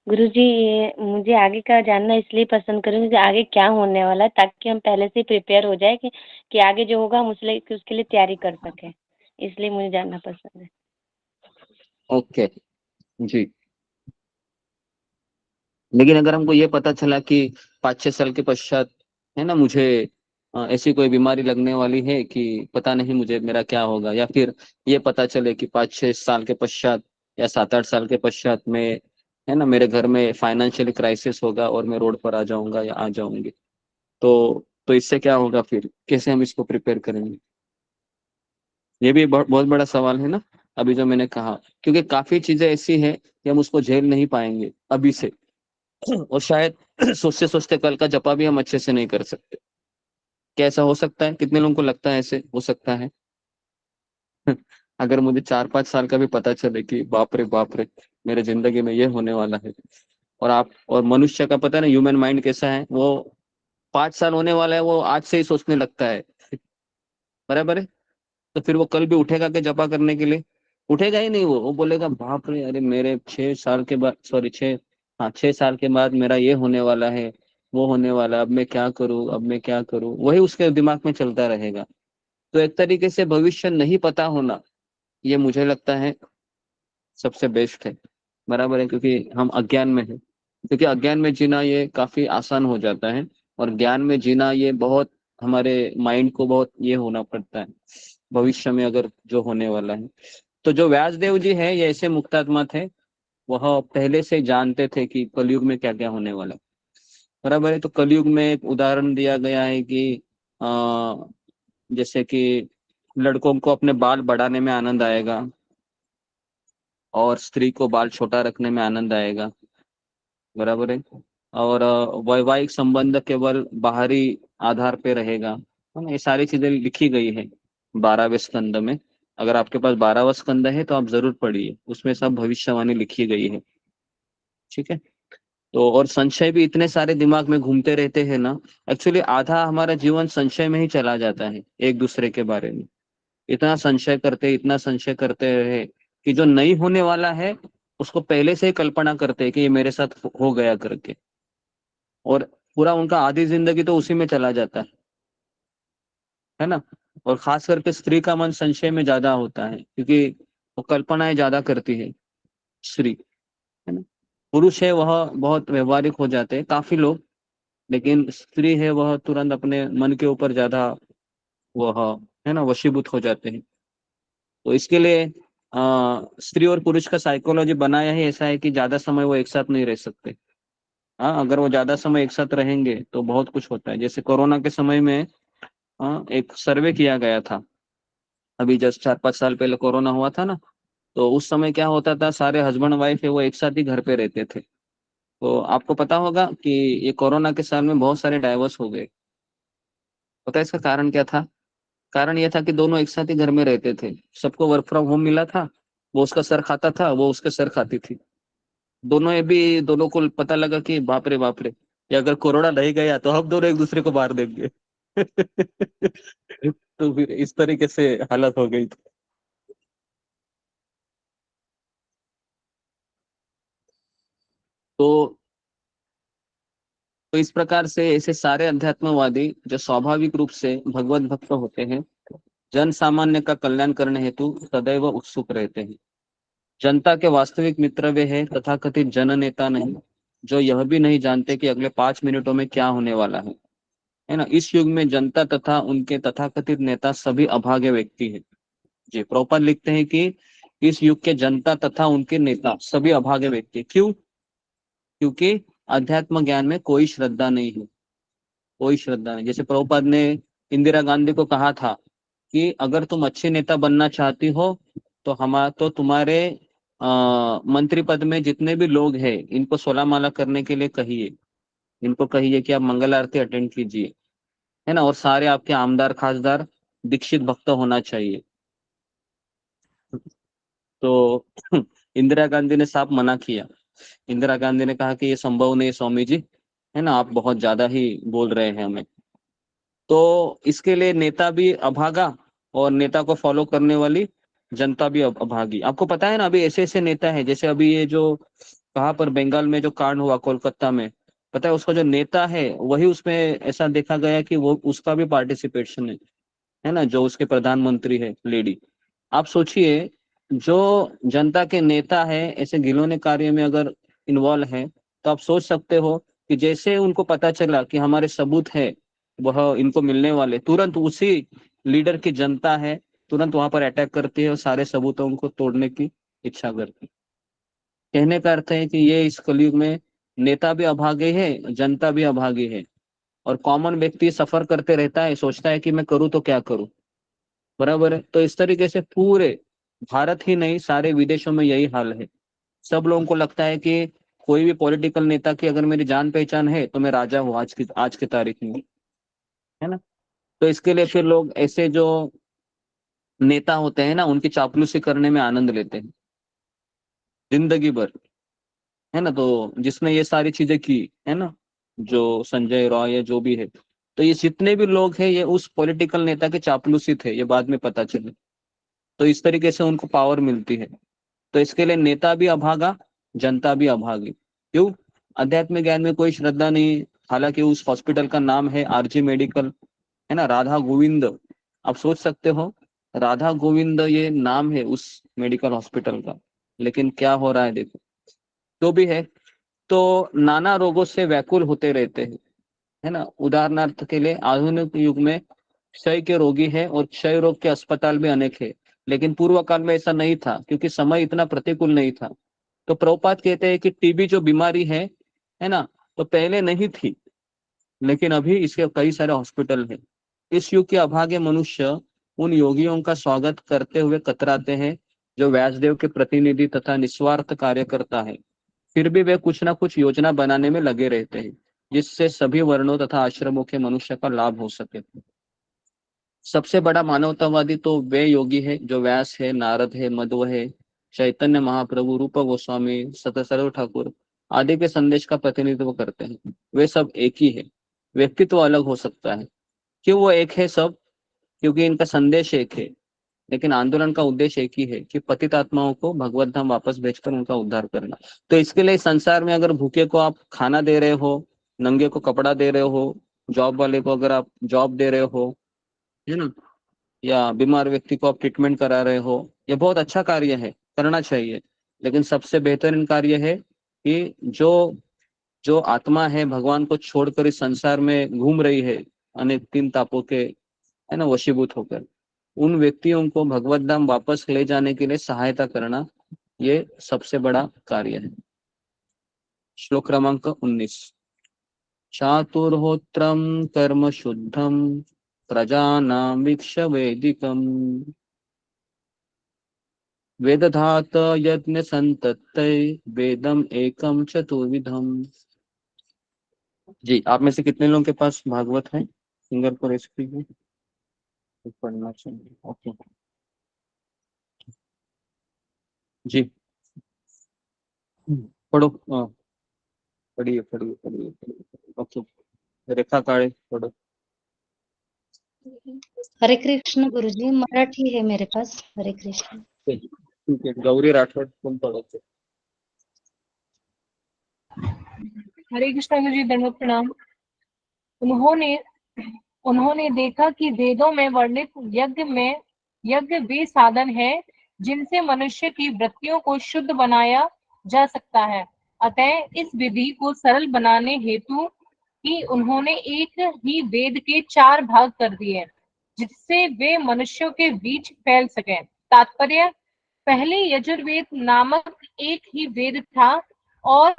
गुरु जी, ये मुझे आगे का जानना इसलिए पसंद करूंगी कि आगे क्या होने वाला है, ताकि हम पहले से प्रिपेयर हो जाए कि आगे जो होगा हम उसके लिए तैयारी कर सके, इसलिए मुझे जानना पसंद है। ओके जी। लेकिन अगर हमको ये पता चला कि 5-6 साल के पश्चात, है ना, मुझे ऐसी कोई बीमारी लगने वाली है कि पता नहीं मुझे मेरा क्या होगा, या फिर ये पता चले कि 5-6 साल के पश्चात या 7-8 साल के पश्चात में, है ना, मेरे घर में फाइनेंशियल क्राइसिस होगा और मैं रोड पर आ जाऊंगा या आ जाऊंगी, तो इससे क्या होगा, फिर कैसे हम इसको प्रिपेयर करेंगे? ये भी बहुत बहुत बड़ा सवाल है ना, अभी जो मैंने कहा, क्योंकि काफी चीजें ऐसी है कि हम उसको झेल नहीं पाएंगे अभी से, और शायद सोचते सोचते कल का जपा भी हम अच्छे से नहीं कर सकते। क्या ऐसा हो सकता है? कितने लोगों को लगता है ऐसे हो सकता है? अगर मुझे 4-5 साल का भी पता चले कि बाप रे मेरे जिंदगी में ये होने वाला है, और मनुष्य का पता है ना ह्यूमन माइंड कैसा है, वो 5 साल होने वाला है वो आज से ही सोचने लगता है, बराबर है। तो फिर वो कल भी उठेगा कि जपा करने के लिए? उठेगा ही नहीं, वो बोलेगा बाप रे, अरे मेरे 6 साल के बाद, सॉरी 6, हाँ 6 साल के बाद मेरा ये होने वाला है, वो होने वाला, अब मैं क्या करूं, अब मैं क्या करूं, वही उसके दिमाग में चलता रहेगा। तो एक तरीके से भविष्य नहीं पता होना, ये मुझे लगता है सबसे बेस्ट है, बराबर है, क्योंकि हम अज्ञान में हैं। क्योंकि अज्ञान में जीना ये काफी आसान हो जाता है, और ज्ञान में जीना ये बहुत हमारे माइंड को बहुत ये होना पड़ता है भविष्य में अगर जो होने वाला है। तो जो व्यासदेव जी है ये ऐसे मुक्तात्मा थे, वह पहले से जानते थे कि कलयुग में क्या क्या होने वाला है, बराबर है। तो कलयुग में एक उदाहरण दिया गया है कि जैसे कि लड़कों को अपने बाल बढ़ाने में आनंद आएगा, और स्त्री को बाल छोटा रखने में आनंद आएगा, बराबर है। और वैवाहिक संबंध केवल बाहरी आधार पे रहेगा, है ना। ये सारी चीजें लिखी गई है 12वें स्कंद में। अगर आपके पास 12वां स्कंद है तो आप जरूर पढ़िए, उसमें सब भविष्यवाणी लिखी गई है, ठीक है। तो और संशय भी इतने सारे दिमाग में घूमते रहते हैं ना, एक्चुअली आधा हमारा जीवन संशय में ही चला जाता है एक दूसरे के बारे में। इतना संशय करते रहे कि जो नहीं होने वाला है उसको पहले से ही कल्पना करते हैं कि ये मेरे साथ हो गया करके, और पूरा उनका आधी जिंदगी तो उसी में चला जाता है ना। और खास करके स्त्री का मन संशय में ज्यादा होता है, क्योंकि वो कल्पनाएं ज्यादा करती है स्त्री, है ना। पुरुष है वह बहुत व्यवहारिक हो जाते हैं काफी लोग, लेकिन स्त्री है वह तुरंत अपने मन के ऊपर ज्यादा वह, है ना, वशीभूत हो जाते हैं। तो इसके लिए स्त्री और पुरुष का साइकोलॉजी बनाया ही ऐसा है कि ज्यादा समय वो एक साथ नहीं रह सकते। हाँ, अगर वो ज्यादा समय एक साथ रहेंगे तो बहुत कुछ होता है। जैसे कोरोना के समय में एक सर्वे किया गया था, अभी जस्ट 4-5 साल पहले कोरोना हुआ था ना, तो उस समय क्या होता था, सारे हस्बैंड वाइफ है वो एक साथ ही घर पे रहते थे। तो आपको पता होगा कि ये कोरोना के साल में बहुत सारे डाइवोर्स हो गए। पता है इसका कारण क्या था? कारण यह था कि दोनों एक साथ ही घर में रहते थे, सबको वर्क फ्रॉम होम मिला था, वो उसका सर खाता था, वो उसके सर खाती थी। दोनों को पता लगा कि बाप रे ये अगर कोरोना नहीं गया तो हम दोनों एक दूसरे को मार देंगे। तो फिर इस तरीके से हालत हो गई थी। तो इस प्रकार से ऐसे सारे अध्यात्मवादी जो स्वाभाविक रूप से भगवत भक्त होते हैं, जन सामान्य का कल्याण करने हेतु सदैव उत्सुक रहते हैं। जनता के वास्तविक मित्र वे हैं, तथाकथित जन नेता नहीं, जो यह भी नहीं जानते कि अगले 5 मिनटों में क्या होने वाला है ना। इस युग में जनता तथा उनके तथाकथित नेता सभी अभागे व्यक्ति हैं। जी, प्रॉपर लिखते हैं कि इस युग के जनता तथा उनके नेता सभी अभागे व्यक्ति। क्यों? क्योंकि अध्यात्म ज्ञान में कोई श्रद्धा नहीं है, कोई श्रद्धा नहीं। जैसे प्रभुपाद ने इंदिरा गांधी को कहा था कि अगर तुम अच्छे नेता बनना चाहती हो तो तुम्हारे मंत्री पद में जितने भी लोग हैं इनको 16 माला करने के लिए कहिए, इनको कहिए कि आप मंगल आरती अटेंड कीजिए, है ना। और सारे आपके आमदार खासदार दीक्षित भक्त होना चाहिए। तो इंदिरा गांधी ने साफ मना किया। इंदिरा गांधी ने कहा कि ये संभव नहीं स्वामी जी, है ना, आप बहुत ज्यादा ही बोल रहे हैं हमें। तो इसके लिए नेता भी अभागा और नेता को फॉलो करने वाली जनता भी अभागी। आपको पता है ना, अभी ऐसे ऐसे नेता है, जैसे अभी ये जो कहाँ पर बंगाल में जो कांड हुआ कोलकाता में, पता है उसका जो नेता है वही उसमें ऐसा देखा गया कि वो उसका भी पार्टिसिपेशन है ना, जो उसके प्रधानमंत्री है लेडी। आप सोचिए, जो जनता के नेता है ऐसे घिनौने कार्य में अगर इन्वॉल्व है, तो आप सोच सकते हो कि जैसे उनको पता चला कि हमारे सबूत है वह इनको मिलने वाले, तुरंत उसी लीडर की जनता है तुरंत वहां पर अटैक करती है और सारे सबूतों को तोड़ने की इच्छा करती है। कहने का अर्थ है कि ये इस कलयुग में नेता भी अभागे है, जनता भी अभागी है, और कॉमन व्यक्ति सफर करते रहता है, सोचता है कि मैं करूँ तो क्या करूँ, बराबर है। तो इस तरीके से पूरे भारत ही नहीं सारे विदेशों में यही हाल है। सब लोगों को लगता है कि कोई भी पॉलिटिकल नेता की अगर मेरी जान पहचान है तो मैं राजा हूँ आज की तारीख में, है ना। तो इसके लिए फिर लोग ऐसे जो नेता होते हैं ना उनकी चापलूसी करने में आनंद लेते हैं जिंदगी भर, है ना। तो जिसने ये सारी चीजें की, है ना, जो संजय रॉय या जो भी है, तो ये जितने भी लोग हैं ये उस पॉलिटिकल नेता के चापलूसी थे, ये बाद में पता चले। तो इस तरीके से उनको पावर मिलती है। तो इसके लिए नेता भी अभागा, जनता भी अभागी। क्यों? अध्यात्म ज्ञान में कोई श्रद्धा नहीं। हालांकि उस हॉस्पिटल का नाम है आरजी मेडिकल, है ना, राधा गोविंद आप सोच सकते हो, राधा गोविंद ये नाम है उस मेडिकल हॉस्पिटल का, लेकिन क्या हो रहा है देखो। जो भी है, तो नाना रोगों से व्याकुल होते रहते हैं, है ना। उदाहरणार्थ के लिए आधुनिक युग में क्षय के रोगी है और क्षय रोग के अस्पताल भी अनेक है, लेकिन पूर्व काल में ऐसा नहीं था क्योंकि समय इतना प्रतिकूल नहीं था। तो प्रभुपाद कहते हैं कि टीबी जो बीमारी है ना, तो पहले नहीं थी, लेकिन अभी इसके कई सारे हॉस्पिटल हैं। इस युग के अभागे मनुष्य उन योगियों का स्वागत करते हुए कतराते हैं जो व्यासदेव के प्रतिनिधि तथा निस्वार्थ कार्य करता है। फिर भी वे कुछ ना कुछ योजना बनाने में लगे रहते हैं जिससे सभी वर्णों तथा आश्रमों के मनुष्य का लाभ हो सके। सबसे बड़ा मानवतावादी तो वे योगी है जो व्यास है, नारद है, मध्व है, चैतन्य महाप्रभु, रूप गोस्वामी, सतसर्व ठाकुर आदि के संदेश का प्रतिनिधित्व करते हैं। वे सब एक ही है। व्यक्तित्व अलग हो सकता है। क्यों वो एक है सब? क्योंकि इनका संदेश एक है, लेकिन आंदोलन का उद्देश्य एक ही है कि पतित आत्माओं को भगवत धाम वापस भेजकर उनका उद्धार करना। तो इसके लिए संसार में अगर भूखे को आप खाना दे रहे हो, नंगे को कपड़ा दे रहे हो, जॉब वाले को अगर आप जॉब दे रहे हो, है ना, या बीमार व्यक्ति को आप ट्रीटमेंट करा रहे हो, ये बहुत अच्छा कार्य है, करना चाहिए। लेकिन सबसे बेहतरीन कार्य है कि जो जो आत्मा है भगवान को छोड़कर इस संसार में घूम रही है अनेक तीन तापों के, है ना, वशीभूत होकर, उन व्यक्तियों को भगवत धाम वापस ले जाने के लिए सहायता करना, ये सबसे बड़ा कार्य है। श्लोक क्रमांक 19। चातुर्होत्रम कर्म शुद्धम प्रजानां वीक्ष वेदिकम वेदधात यज्ञ संतत्तै वेदम एकम चतुर्विधम। जी, आप में से कितने लोगों के पास भागवत है? सिंगर को रेसिपी है पढ़ना चाहिए। ओके जी, पढ़ो। हाँ, पढ़िए पढ़िए पढ़िए पढ़िए। ओके, रेखा काळे पढ़ो। हरे कृष्ण गुरुजी, मराठी है मेरे पास। हरे कृष्ण। ठीक है, गौरी राठौड़ तुम पढ़ो। हरे कृष्ण गुरुजी, दंडवत प्रणाम। उन्होंने उन्होंने देखा कि वेदों में वर्णित यज्ञ वे साधन है जिनसे मनुष्य की वृत्तियों को शुद्ध बनाया जा सकता है। अतः इस विधि को सरल बनाने हेतु ही उन्होंने एक ही वेद के 4 भाग कर दिए जिससे वे मनुष्यों के बीच फैल सके। तात्पर्य: पहले यजुर्वेद नामक एक ही वेद था और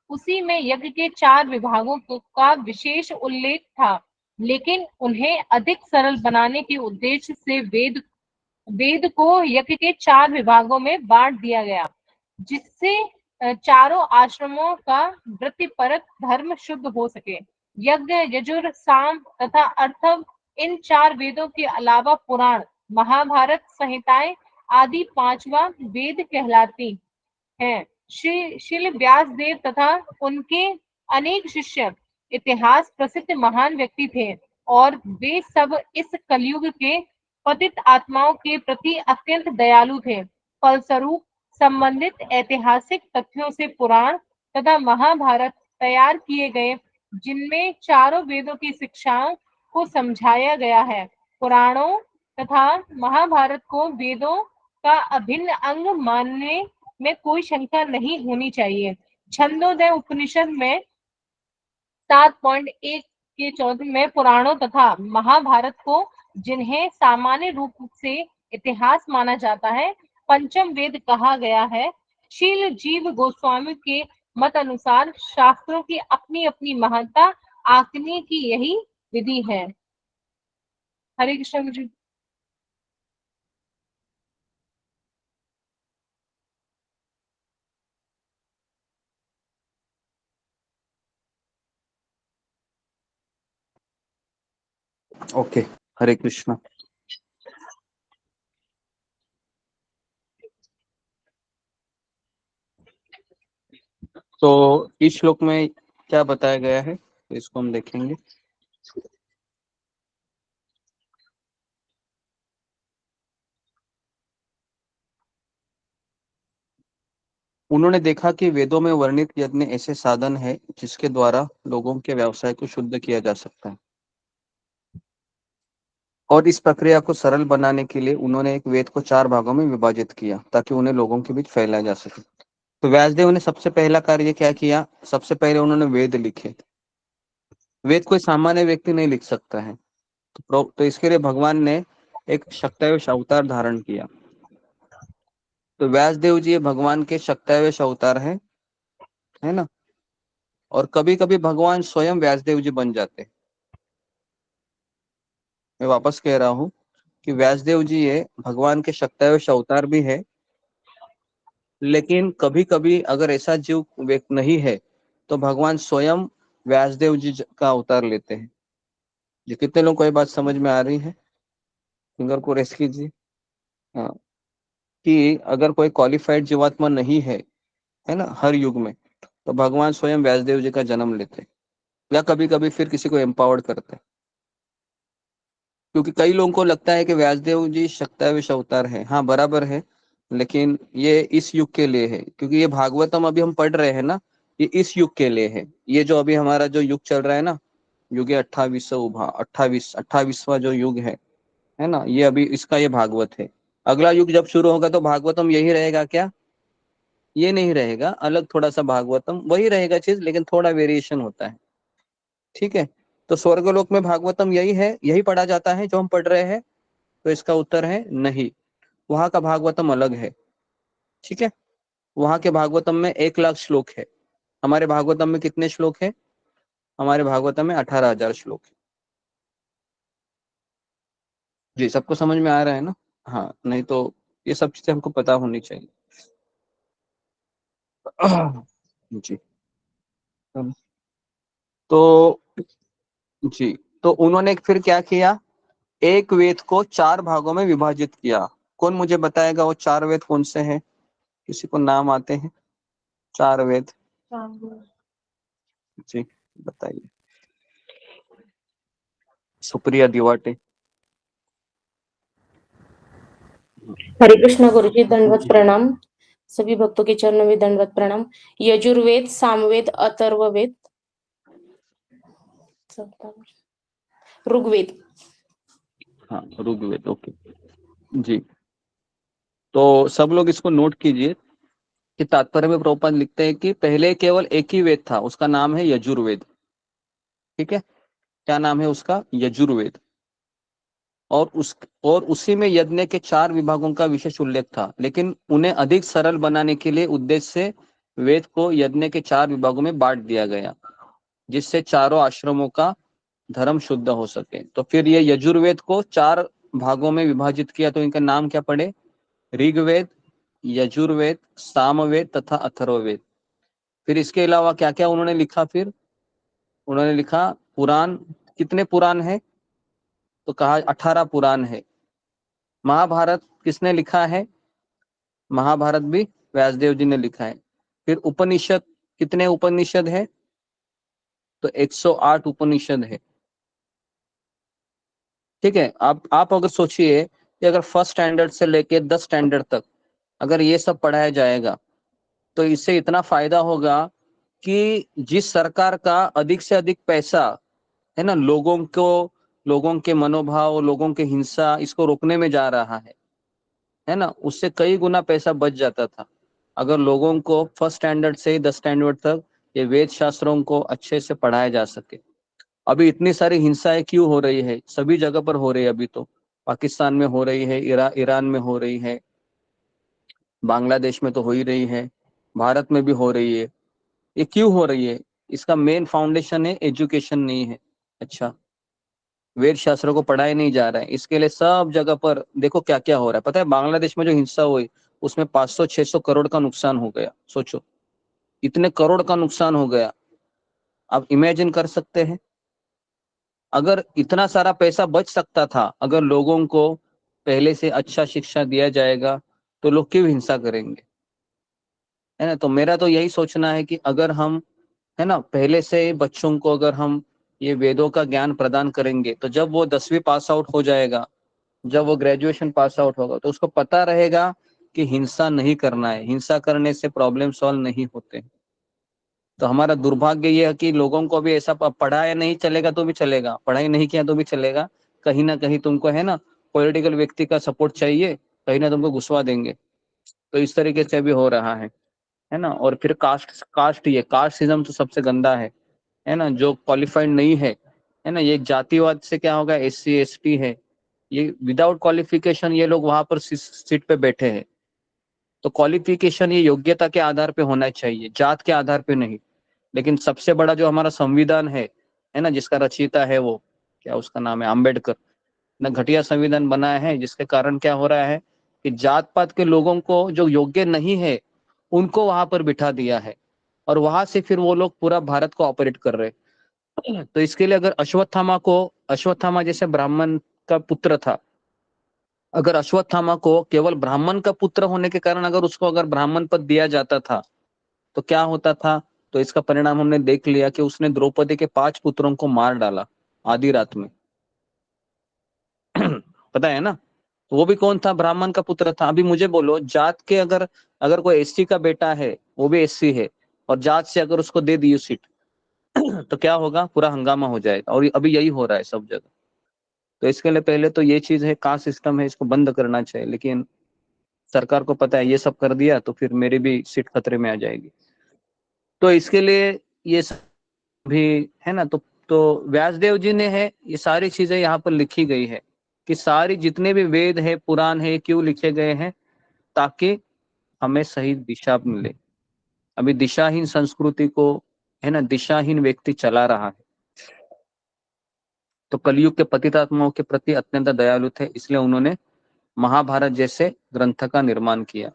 उसी में यज्ञ के 4 विभागों का विशेष उल्लेख था, लेकिन उन्हें अधिक सरल बनाने के उद्देश्य से वेद को यज्ञ के 4 विभागों में बांट दिया गया, जिससे चारों आश्रमों का वृत्तिपरक धर्म शुद्ध हो सके। यज्ञ, यजुर, साम तथा अर्थव इन 4 वेदों के अलावा पुराण, महाभारत संहिताएं आदि 5वां वेद कहलाती हैं। श्री व्यास देव तथा उनके अनेक शिष्य इतिहास प्रसिद्ध महान व्यक्ति थे और वे सब इस कलयुग के पतित आत्माओं के प्रति अत्यंत दयालु थे। फलस्वरूप संबंधित ऐतिहासिक तथ्यों से पुराण तथा महाभारत तैयार किए गए, जिनमें चारों वेदों की शिक्षाओं को समझाया गया है। पुराणों तथा महाभारत को वेदों का अभिन्न अंग मानने में कोई शंका नहीं होनी चाहिए। छंदोदय उपनिषद में 7.1 के 14 में पुराणों तथा महाभारत को, जिन्हें सामान्य रूप से इतिहास माना जाता है, पंचम वेद कहा गया है। शील जीव गोस्वामी के मत अनुसार शास्त्रों की अपनी अपनी महत्ता आंकने की यही विधि है। हरे कृष्ण जी। ओके, हरे कृष्ण। तो इस श्लोक में क्या बताया गया है, तो इसको हम देखेंगे। उन्होंने देखा कि वेदों में वर्णित यज्ञ ऐसे साधन है जिसके द्वारा लोगों के व्यवसाय को शुद्ध किया जा सकता है। और इस प्रक्रिया को सरल बनाने के लिए उन्होंने एक वेद को 4 भागों में विभाजित किया ताकि उन्हें लोगों के बीच फैलाया जा सके। तो व्यासदेव ने सबसे पहला कार्य क्या किया? सबसे पहले उन्होंने वेद लिखे। वेद कोई सामान्य व्यक्ति नहीं लिख सकता है, तो इसके लिए भगवान ने एक शक्तावेश अवतार धारण किया। तो व्यासदेव जी ये भगवान के शक्तावेश अवतार है ना। और कभी कभी भगवान स्वयं व्यासदेव जी बन जाते हैं। मैं वापस कह रहा हूँ कि व्यासदेव जी ये भगवान के शक्तावेश अवतार भी है, लेकिन कभी कभी अगर ऐसा जीव व्यक्ति नहीं है तो भगवान स्वयं व्यासदेव जी का अवतार लेते हैं। जी, कितने लोगों को ये बात समझ में आ रही है? फिंगर को रेस्ट कीजिए। हाँ, कि अगर कोई क्वालिफाइड जीवात्मा नहीं है ना हर युग में, तो भगवान स्वयं व्यासदेव जी का जन्म लेते हैं या कभी कभी फिर किसी को एम्पावर्ड करते हैं। क्योंकि कई लोगों को लगता है कि व्यासदेव जी शक्तावेश अवतार है। हाँ, बराबर है, लेकिन ये इस युग के लिए है, क्योंकि ये भागवतम अभी हम पढ़ रहे हैं ना, ये इस युग के लिए है। ये जो अभी हमारा जो युग चल रहा है ना, युग 28वां जो युग है ना, ये अभी इसका ये भागवत है। अगला युग जब शुरू होगा तो भागवतम यही रहेगा क्या? ये नहीं रहेगा, अलग थोड़ा सा भागवतम वही रहेगा चीज, लेकिन थोड़ा वेरिएशन होता है। ठीक है, तो स्वर्गलोक में भागवतम यही है, यही पढ़ा जाता है जो हम पढ़ रहे हैं? तो इसका उत्तर है नहीं, वहां का भागवतम अलग है। ठीक है, वहां के भागवतम में 1,00,000 श्लोक है। हमारे भागवतम में कितने श्लोक है? हमारे भागवतम में 18,000 श्लोक है। जी, सबको समझ में आ रहा है ना? हाँ, नहीं तो ये सब चीजें हमको पता होनी चाहिए। जी, तो जी, तो उन्होंने फिर क्या किया? एक वेद को 4 भागों में विभाजित किया। कौन मुझे बताएगा वो 4 वेद कौन से हैं? किसी को नाम आते हैं 4 वेद? जी, बताइए। सुप्रिया दिवाटे। हरे कृष्णा गुरुजी, दंडवत प्रणाम। सभी भक्तों के चरणों में दंडवत प्रणाम। यजुर्वेद, सामवेद, अथर्ववेद, ऋग्वेद। हाँ, ऋग्वेद। ओके जी, तो सब लोग इसको नोट कीजिए कि तात्पर्य में प्रभुपाद लिखते हैं कि पहले केवल एक ही वेद था, उसका नाम है यजुर्वेद। ठीक है, क्या नाम है उसका? यजुर्वेद। और उसी में यज्ञ के 4 विभागों का विशेष उल्लेख था, लेकिन उन्हें अधिक सरल बनाने के लिए उद्देश्य से वेद को यज्ञ के 4 विभागों में बांट दिया गया, जिससे चारों आश्रमों का धर्म शुद्ध हो सके। तो फिर ये यजुर्वेद को 4 भागों में विभाजित किया, तो इनका नाम क्या पड़े? ऋग्वेद, यजुर्वेद, सामवेद तथा अथर्ववेद। फिर इसके अलावा क्या क्या उन्होंने लिखा? फिर उन्होंने लिखा पुराण। कितने पुराण है? तो कहा 18 पुराण है। महाभारत किसने लिखा है? महाभारत भी व्यासदेव जी ने लिखा है। फिर उपनिषद, कितने उपनिषद है? तो 108 उपनिषद है। ठीक है, आप अगर सोचिए कि अगर फर्स्ट स्टैंडर्ड से लेके 10 स्टैंडर्ड तक अगर ये सब पढ़ाया जाएगा तो इससे इतना फायदा होगा कि जिस सरकार का अधिक से अधिक पैसा है ना, लोगों के मनोभाव, लोगों के हिंसा, इसको रोकने में जा रहा है ना, उससे कई गुना पैसा बच जाता था अगर लोगों को फर्स्ट स्टैंडर्ड से 10 स्टैंडर्ड तक ये वेद शास्त्रों को अच्छे से पढ़ाया जा सके। अभी इतनी सारी हिंसाएं क्यों हो रही है? सभी जगह पर हो रही है। अभी तो पाकिस्तान में हो रही है, ईरान में हो रही है, बांग्लादेश में तो हो ही रही है, भारत में भी हो रही है। ये क्यों हो रही है? इसका मेन फाउंडेशन है एजुकेशन नहीं है। अच्छा, वेद शास्त्रों को पढ़ाया नहीं जा रहा है, इसके लिए सब जगह पर देखो क्या क्या हो रहा है। पता है बांग्लादेश में जो हिंसा हुई उसमें 500-600 करोड़ का नुकसान हो गया। सोचो, इतने करोड़ का नुकसान हो गया। आप इमेजिन कर सकते हैं? अगर इतना सारा पैसा बच सकता था, अगर लोगों को पहले से अच्छा शिक्षा दिया जाएगा, तो लोग क्यों हिंसा करेंगे? है ना। तो मेरा तो यही सोचना है कि अगर हम है ना पहले से बच्चों को अगर हम ये वेदों का ज्ञान प्रदान करेंगे, तो जब वो 10वीं पास आउट हो जाएगा, जब वो ग्रेजुएशन पास आउट होगा, तो उसको पता रहेगा कि हिंसा नहीं करना है, हिंसा करने से प्रॉब्लम सॉल्व नहीं होते। तो हमारा दुर्भाग्य ये है कि लोगों को भी ऐसा पढ़ाया नहीं चलेगा तो भी चलेगा, पढ़ाई नहीं किया तो भी चलेगा, कहीं ना कहीं तुमको है ना पॉलिटिकल व्यक्ति का सपोर्ट चाहिए, कहीं ना तुमको घुसवा देंगे। तो इस तरीके से भी हो रहा है ना। और फिर कास्टिज्म तो सबसे गंदा है ना, जो क्वालिफाइड नहीं है ना, ये जातिवाद से क्या होगा, SC ST है, ये विदाउट क्वालिफिकेशन ये लोग वहां पर सीट पे बैठे हैं। तो क्वालिफिकेशन ये योग्यता के आधार पे होना चाहिए, जात के आधार पे नहीं। लेकिन सबसे बड़ा जो हमारा संविधान है ना, जिसका रचयिता है वो क्या उसका नाम है, अम्बेडकर ना, घटिया संविधान बनाया है, जिसके कारण क्या हो रहा है कि जात पात के लोगों को जो योग्य नहीं है उनको वहां पर बिठा दिया है, और वहां से फिर वो लोग पूरा भारत को ऑपरेट कर रहे हैं। तो इसके लिए अगर अश्वत्थामा जैसे ब्राह्मण का पुत्र था, अगर अश्वत्थामा को केवल ब्राह्मण का पुत्र होने के कारण अगर उसको अगर ब्राह्मण पद दिया जाता था तो क्या होता था, तो इसका परिणाम हमने देख लिया कि उसने द्रौपदी के 5 पुत्रों को मार डाला आधी रात में। पता है ना, तो वो भी कौन था, ब्राह्मण का पुत्र था। अभी मुझे बोलो, जात के अगर कोई SC का बेटा है, वो भी SC है, और जात से अगर उसको दे दी सीट तो क्या होगा, पूरा हंगामा हो जाएगा। और अभी यही हो रहा है सब जगह। तो इसके लिए पहले तो ये चीज है, कास्ट सिस्टम है, इसको बंद करना चाहिए। लेकिन सरकार को पता है ये सब कर दिया तो फिर मेरी भी सीट खतरे में आ जाएगी। तो इसके लिए ये भी है ना, तो व्यासदेव जी ने है ये सारी चीजें यहाँ पर लिखी गई है कि सारी जितने भी वेद है, पुराण है, क्यों लिखे गए हैं, ताकि हमें सही दिशा मिले। अभी दिशाहीन संस्कृति को है ना, दिशाहीन व्यक्ति चला रहा है। तो कलयुग के पतितात्माओं के प्रति अत्यंत दयालु थे, इसलिए उन्होंने महाभारत जैसे ग्रंथ का निर्माण किया।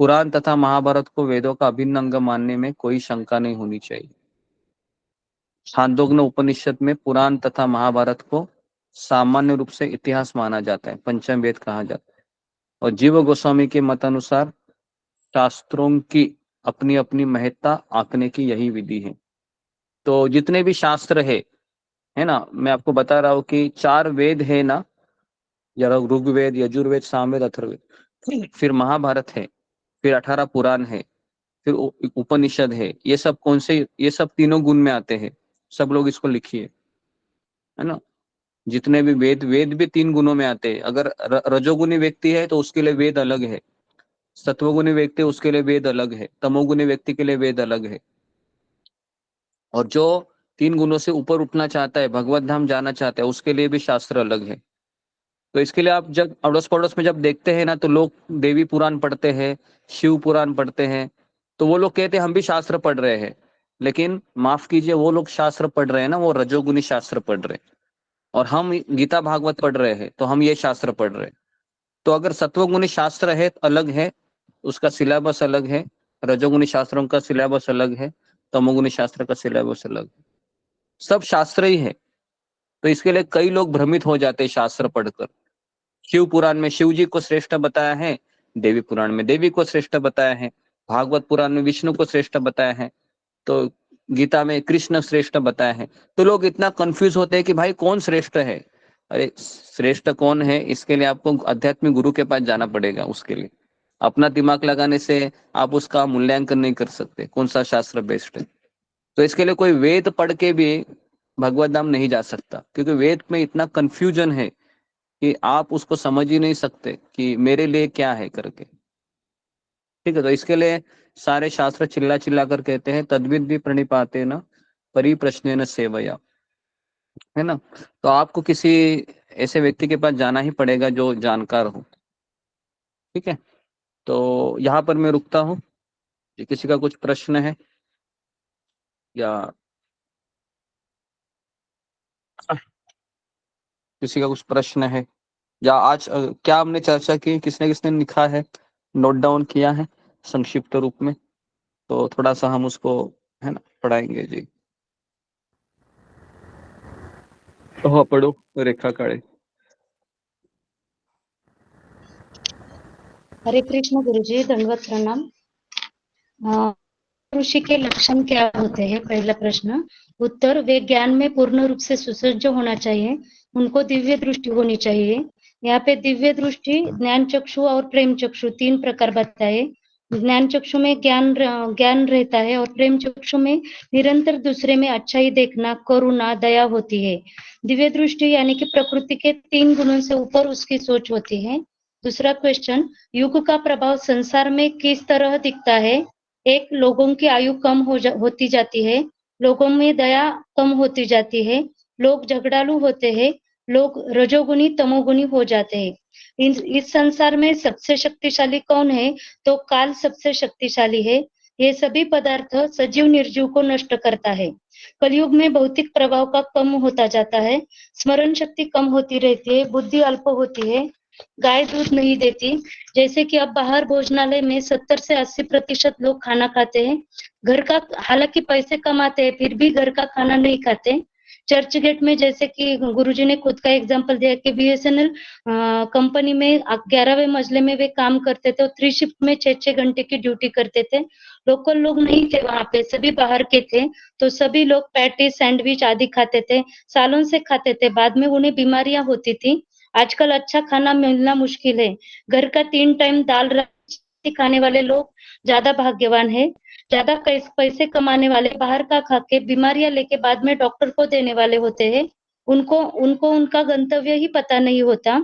पुराण तथा महाभारत को वेदों का अभिन्न अंग मानने में कोई शंका नहीं होनी चाहिए। छांदोग्य उपनिषद में पुराण तथा महाभारत को सामान्य रूप से इतिहास माना जाता है, पंचम वेद कहा जाता है। और जीव गोस्वामी के मतानुसार शास्त्रों की अपनी अपनी महत्ता आंकने की यही विधि है। तो जितने भी शास्त्र है ना, मैं आपको बता रहा हूँ कि 4 वेद है ना, ऋग्वेद, यजुर्वेद, सामवेद, अथर्ववेद, फिर महाभारत है, फिर 18 पुराण है, फिर उपनिषद है। ये सब कौन से, ये सब तीनों गुण में आते हैं। सब लोग इसको लिखिए, है ना। जितने भी वेद भी 3 गुणों में आते हैं। अगर रजोगुणी व्यक्ति है तो उसके लिए वेद अलग है, सत्वगुणी व्यक्ति उसके लिए वेद अलग है, तमोगुणी व्यक्ति के लिए वेद अलग है। और जो 3 गुणों से ऊपर उठना चाहता है, भगवत धाम जाना चाहता है, उसके लिए भी शास्त्र अलग है। तो इसके लिए आप जब अड़ोस पड़ोस में जब देखते हैं ना, तो लोग देवी पुराण पढ़ते हैं, शिव पुराण पढ़ते हैं, तो वो लोग कहते हैं हम भी शास्त्र पढ़ रहे हैं। लेकिन माफ कीजिए, वो लोग शास्त्र पढ़ रहे हैं ना, वो रजोगुनी शास्त्र पढ़ रहे हैं, और हम गीता भागवत पढ़ रहे हैं, तो हम ये शास्त्र पढ़ रहे हैं। तो अगर सत्वगुणी शास्त्र है अलग है, उसका सिलेबस अलग है, रजोगुणी शास्त्रों का सिलेबस अलग है, तमोगुणी शास्त्र का सिलेबस अलग है, सब शास्त्र ही है। तो इसके लिए कई लोग भ्रमित हो जाते हैं शास्त्र पढ़कर। शिव पुराण में शिव जी को श्रेष्ठ बताया है, देवी पुराण में देवी को श्रेष्ठ बताया है, भागवत पुराण में विष्णु को श्रेष्ठ बताया है, तो गीता में कृष्ण श्रेष्ठ बताया है। तो लोग इतना कंफ्यूज होते हैं कि भाई कौन श्रेष्ठ है। अरे श्रेष्ठ कौन है, इसके लिए आपको आध्यात्मिक गुरु के पास जाना पड़ेगा। उसके लिए अपना दिमाग लगाने से आप उसका मूल्यांकन नहीं कर सकते कौन सा शास्त्र बेस्ट है। तो इसके लिए कोई वेद पढ़ के भी भगवत धाम नहीं जा सकता, क्योंकि वेद में इतना कंफ्यूजन है कि आप उसको समझ ही नहीं सकते कि मेरे लिए क्या है करके। ठीक है, तो इसके लिए सारे शास्त्र चिल्ला चिल्ला कर कहते हैं तद्विद भी प्रणिपाते न परिप्रश्नेन सेवया, है ना। तो आपको किसी ऐसे व्यक्ति के पास जाना ही पड़ेगा जो जानकार हो। ठीक है, तो यहाँ पर मैं रुकता हूँ। किसी का कुछ प्रश्न है या किसी का कुछ प्रश्न है, या आज क्या हमने चर्चा की, किसने किसने लिखा है, नोट डाउन किया है संक्षिप्त रूप में, तो थोड़ा सा हम उसको है ना पढ़ाएंगे जी। तो पढ़ो रेखा काड़े। हरे कृष्ण गुरुजी, दंडवत प्रणाम। ऋषि के लक्षण क्या होते हैं? पहला प्रश्न। उत्तर, वे ज्ञान में पूर्ण रूप से सुसज्ज होना चाहिए, उनको दिव्य दृष्टि होनी चाहिए। यहाँ पे दिव्य दृष्टि, ज्ञान चक्षु और प्रेम चक्षु 3 प्रकार बताए। ज्ञान चक्षु में ज्ञान रहता है और प्रेम चक्षु में निरंतर दूसरे में अच्छाई देखना, करुणा, दया होती है। दिव्य दृष्टि यानी कि प्रकृति के 3 गुणों से ऊपर उसकी सोच होती है। दूसरा क्वेश्चन, युग का प्रभाव संसार में किस तरह दिखता है? एक, लोगों की आयु कम होती जाती है, लोगों में दया कम होती जाती है, लोग झगड़ालू होते हैं, लोग रजोगुणी तमोगुणी हो जाते हैं। इस संसार में सबसे शक्तिशाली कौन है? तो काल सबसे शक्तिशाली है। ये सभी पदार्थ सजीव निर्जीव को नष्ट करता है। कलयुग में भौतिक प्रभाव का कम होता जाता है, स्मरण शक्ति कम होती रहती है, बुद्धि अल्प होती है, गाय दूध नहीं देती। जैसे कि अब बाहर भोजनालय में 70 से 80% लोग खाना खाते हैं, घर का, हालांकि पैसे कमाते हैं फिर भी घर का खाना नहीं खाते। चर्च गेट में जैसे कि गुरुजी ने खुद का एग्जांपल दिया कि BSNL कंपनी में 11वें मंजिले में वे काम करते थे और 3 शिफ्ट में 6-6 घंटे की ड्यूटी करते थे। लोकल लोग नहीं थे वहां पे, सभी बाहर के थे, तो सभी लोग पैटी सैंडविच आदि खाते थे, सालों से खाते थे। बाद में उन्हें बीमारियां होती थी। आजकल अच्छा खाना मिलना मुश्किल है। घर का 3 टाइम दाल रोटी खाने वाले लोग ज्यादा भाग्यवान है। ज्यादा पैसे कमाने वाले बाहर का खा के बीमारियां लेके बाद में डॉक्टर को देने वाले होते हैं। उनको उनको उनका गंतव्य ही पता नहीं होता।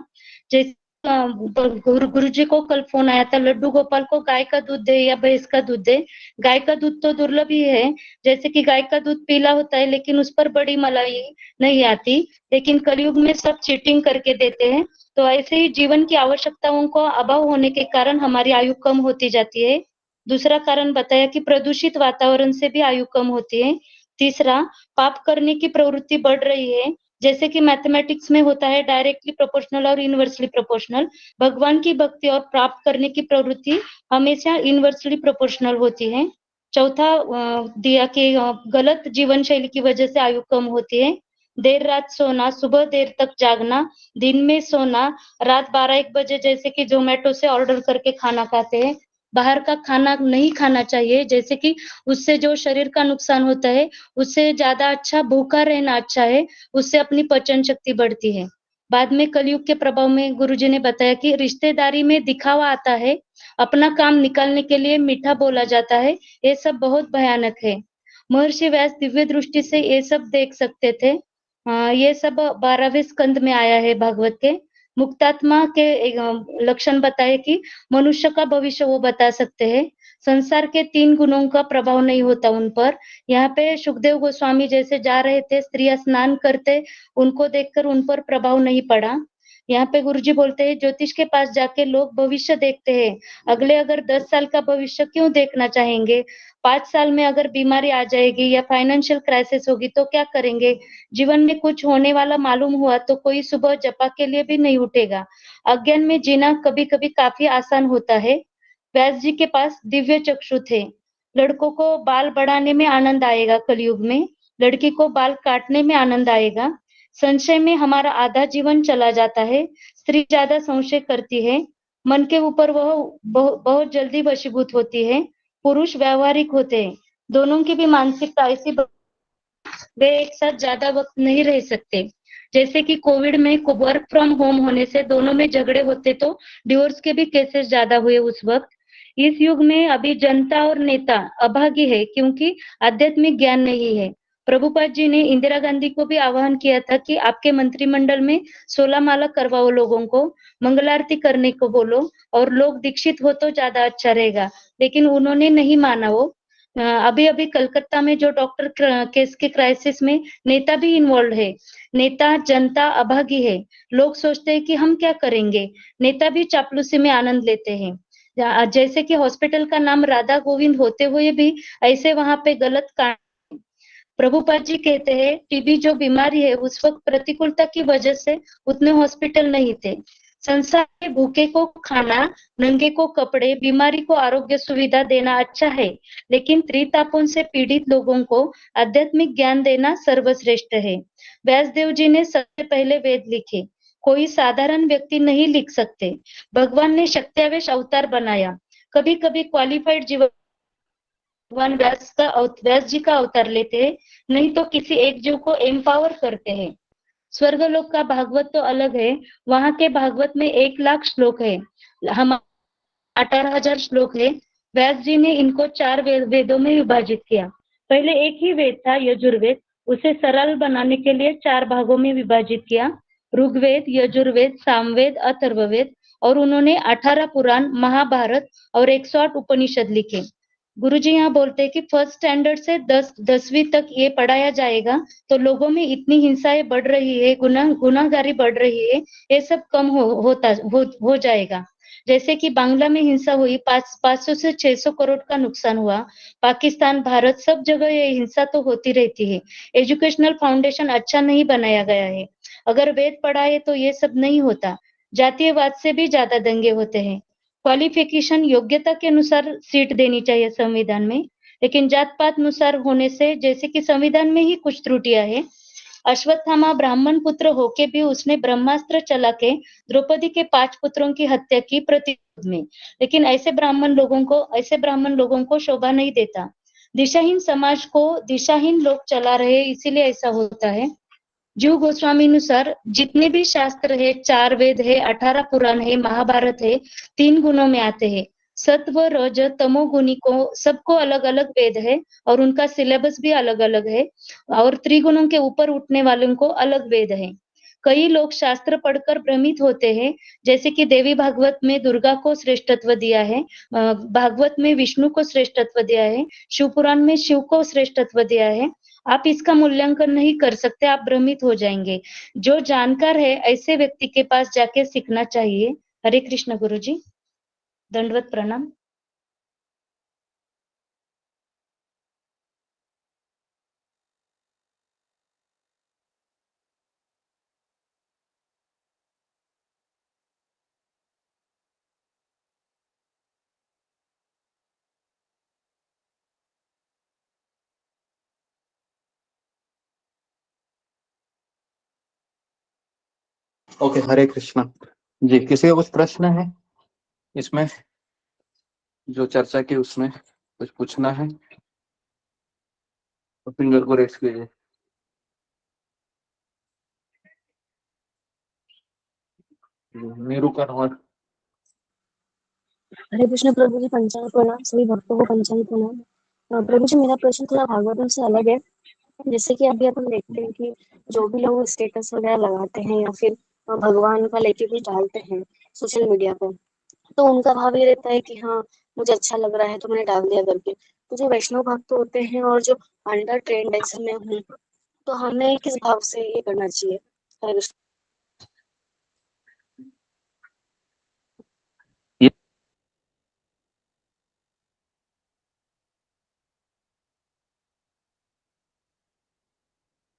जैसे गुरुजी को कल फोन आया था, लड्डू गोपाल को गाय का दूध दे या भैंस का दूध दे। गाय का दूध तो दुर्लभ ही है, जैसे कि गाय का दूध पीला होता है लेकिन उस पर बड़ी मलाई नहीं आती। लेकिन कलयुग में सब चीटिंग करके देते हैं। तो ऐसे ही जीवन की आवश्यकताओं को अभाव होने के कारण हमारी आयु कम होती जाती है। दूसरा कारण बताया कि प्रदूषित वातावरण से भी आयु कम होती है। तीसरा, पाप करने की प्रवृत्ति बढ़ रही है। जैसे कि मैथमेटिक्स में होता है डायरेक्टली प्रोपोर्शनल और इनवर्सली प्रोपोर्शनल। भगवान की भक्ति और प्राप्त करने की प्रवृत्ति हमेशा इनवर्सली प्रोपोर्शनल होती है। चौथा दिया कि गलत जीवन शैली की वजह से आयु कम होती है। देर रात सोना, सुबह देर तक जागना, दिन में सोना, रात 12-1 बजे जैसे कि जोमेटो से ऑर्डर करके खाना खाते हैं। बाहर का खाना नहीं खाना चाहिए, जैसे कि उससे जो शरीर का नुकसान होता है, उससे ज्यादा अच्छा भूखा रहना अच्छा है, उससे अपनी पाचन शक्ति बढ़ती है। बाद में कलयुग के प्रभाव में गुरुजी ने बताया कि रिश्तेदारी में दिखावा आता है, अपना काम निकालने के लिए मीठा बोला जाता है, ये सब बहुत भयानक है। महर्षि व्यास दिव्य दृष्टि से ये सब देख सकते थे। ये सब 12वें स्कंद में आया है भागवत के। मुक्तात्मा के लक्षण बताए कि मनुष्य का भविष्य वो बता सकते हैं। संसार के 3 गुणों का प्रभाव नहीं होता उन पर। यहाँ पे सुखदेव गोस्वामी जैसे जा रहे थे, स्त्रियां स्नान करते, उनको देखकर उन पर प्रभाव नहीं पड़ा। यहाँ पे गुरुजी बोलते हैं, ज्योतिष के पास जाके लोग भविष्य देखते हैं। अगले अगर 10 साल का भविष्य क्यों देखना चाहेंगे? 5 साल में अगर बीमारी आ जाएगी या फाइनेंशियल क्राइसिस होगी तो क्या करेंगे? जीवन में कुछ होने वाला मालूम हुआ तो कोई सुबह जपा के लिए भी नहीं उठेगा। अज्ञान में जीना कभी कभी काफी आसान होता है। व्यास जी के पास दिव्य चक्षु थे। लड़कों को बाल बढ़ाने में आनंद आएगा कलयुग में, लड़की को बाल काटने में आनंद आएगा। संशय में हमारा आधा जीवन चला जाता है। स्त्री ज्यादा संशय करती है, मन के ऊपर वह बहुत जल्दी वशीभूत होती है। पुरुष व्यावहारिक होते हैं, दोनों की भी मानसिकता ऐसी वे एक साथ ज्यादा वक्त नहीं रह सकते। जैसे कि कोविड में वर्क फ्रॉम होम होने से दोनों में झगड़े होते तो डिवोर्स के भी केसेस ज्यादा हुए उस वक्त। इस युग में अभी जनता और नेता अभागी है क्योंकि आध्यात्मिक ज्ञान नहीं है। प्रभुपाद जी ने इंदिरा गांधी को भी आह्वान किया था कि आपके मंत्रिमंडल में 16 माला करवाओ, लोगों को मंगलारती करने को बोलो और लोग दीक्षित हो तो ज्यादा अच्छा रहेगा, लेकिन उन्होंने नहीं माना वो। अभी अभी कलकत्ता में जो डॉक्टर केस के क्राइसिस में नेता भी इन्वॉल्व है। नेता जनता अभागी है, लोग सोचते हैं कि हम क्या करेंगे, नेता भी चापलूसी में आनंद लेते हैं। जैसे कि हॉस्पिटल का नाम राधा गोविंद होते हुए भी ऐसे वहां पे गलत काम। प्रभुपाद जी कहते हैं टीबी जो बीमारी है उस वक्त प्रतिकूलता की वजह से उतने हॉस्पिटल नहीं थे। संसार में भूखे को खाना, नंगे को कपड़े, बीमारी को आरोग्य सुविधा देना अच्छा है, लेकिन त्रितापों से पीड़ित लोगों को आध्यात्मिक ज्ञान देना सर्वश्रेष्ठ है। व्यासदेव जी ने सबसे पहले वेद लिखे, कोई साधारण व्यक्ति नहीं लिख सकते। भगवान ने शक्त्यावेश अवतार बनाया। कभी कभी क्वालिफाइड जीवन भगवान व्यास जी का अवतार लेते हैं, नहीं तो किसी एक जीव को एम्पावर करते हैं। स्वर्गलोक का भागवत तो अलग है, वहां के भागवत में 1 लाख श्लोक है, हम 18,000 श्लोक है। व्यास जी ने इनको 4 वेदों में विभाजित किया। पहले एक ही वेद था यजुर्वेद, उसे सरल बनाने के लिए 4 भागों में विभाजित किया, ऋग्वेद, यजुर्वेद, सामवेद, अथर्ववेद, और उन्होंने 18 पुराण, महाभारत और 108 उपनिषद लिखे। गुरुजी यहाँ बोलते हैं कि फर्स्ट स्टैंडर्ड से 10वीं तक ये पढ़ाया जाएगा तो लोगों में इतनी हिंसाएं बढ़ रही है, गुनाहगारी बढ़ रही है, ये सब कम हो जाएगा। जैसे कि बांग्ला में हिंसा हुई, 500 से 600 करोड़ का नुकसान हुआ। पाकिस्तान, भारत, सब जगह ये हिंसा तो होती रहती है। एजुकेशनल फाउंडेशन अच्छा नहीं बनाया गया है। अगर वेद पढ़ाए तो ये सब नहीं होता। जातीयवाद से भी ज्यादा दंगे होते हैं। क्वालिफिकेशन, योग्यता के अनुसार सीट देनी चाहिए संविधान में, लेकिन जात पात अनुसार होने से, जैसे कि संविधान में ही कुछ त्रुटियां है। अश्वत्थामा ब्राह्मण पुत्र होके भी उसने ब्रह्मास्त्र चला के द्रौपदी के 5 पुत्रों की हत्या की प्रतिरोध में, लेकिन ऐसे ब्राह्मण लोगों को शोभा नहीं देता। दिशाहीन समाज को दिशाहीन लोग चला रहे, इसीलिए ऐसा होता है। जीव गोस्वामी अनुसार जितने भी शास्त्र है, 4 वेद है, 18 पुराण है, महाभारत है, 3 गुणों में आते हैं। सत्व, रज, तमोगुणी को सबको अलग अलग वेद है और उनका सिलेबस भी अलग अलग है, और त्रिगुणों के ऊपर उठने वालों को अलग वेद है। कई लोग शास्त्र पढ़कर भ्रमित होते हैं, जैसे कि देवी भागवत में दुर्गा को श्रेष्ठत्व दिया है, भागवत में विष्णु को श्रेष्ठत्व दिया है, शिव पुराण में शिव को श्रेष्ठत्व दिया है। आप इसका मूल्यांकन नहीं कर सकते, आप भ्रमित हो जाएंगे। जो जानकार है ऐसे व्यक्ति के पास जाके सीखना चाहिए। हरे कृष्ण गुरुजी, दंडवत प्रणाम। ओके, हरे कृष्णा जी। किसी का कुछ प्रश्न है इसमें जो चर्चा की, उसमें कुछ पूछना है तो फिंगर को रेस कीजिए। नीरू कनवर। हरे कृष्ण प्रभु जी, पंचांग प्रणाम। सभी भक्तों को पंचांग प्रणाम। प्रभु जी, मेरा प्रश्न थोड़ा भागवतम से अलग है। जैसे कि अभी अपन देखते हैं कि जो भी लोग स्टेटस वगैरह लगाते हैं या फिर भगवान का लेके कुछ डालते हैं सोशल मीडिया पर, तो उनका भाव ये रहता है कि हाँ मुझे अच्छा लग रहा है तो मैंने डाल दिया करके। तो जो वैष्णव भक्त होते हैं और जो अंडर ट्रेंड ऐसे में हूँ, तो हमें किस भाव से ये करना चाहिए? हरे कृष्ण।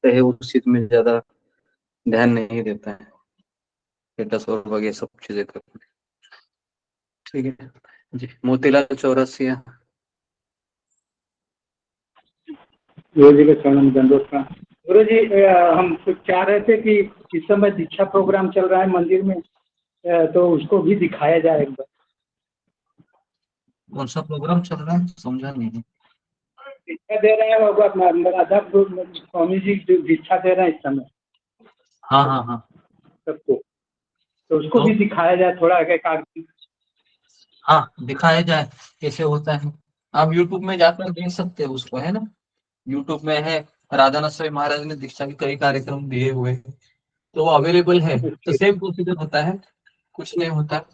है उस चीज में ज्यादा ध्यान नहीं देता है, स्टेटस और वगैरह सब चीजें करते हैं। ठीक है जी। मोतीलाल चौरसिया। गुरु जी के चरणों में दंडवत प्रणाम। गुरु जी, हम कुछ चाह रहे थे कि इस समय दीक्षा प्रोग्राम चल रहा है मंदिर में, तो उसको भी दिखाया जाए एक बार। कौन सा प्रोग्राम चल रहा है, समझा नहीं। दीक्षा दे रहे हैं राधा स्वामी जी जो दीक्षा दे रहे हैं इस समय हाँ हाँ हाँ, सबको, तो उसको भी दिखाया जाए थोड़ा एक आगे। हाँ दिखाया जाए कैसे होता है। आप YouTube में जाकर देख सकते हो उसको, है ना। YouTube में है, राधानाथ स्वामी महाराज ने दीक्षा के कई कार्यक्रम दिए हुए हैं, तो वो अवेलेबल है। तो सेम प्रोसीजर होता है, कुछ नहीं होता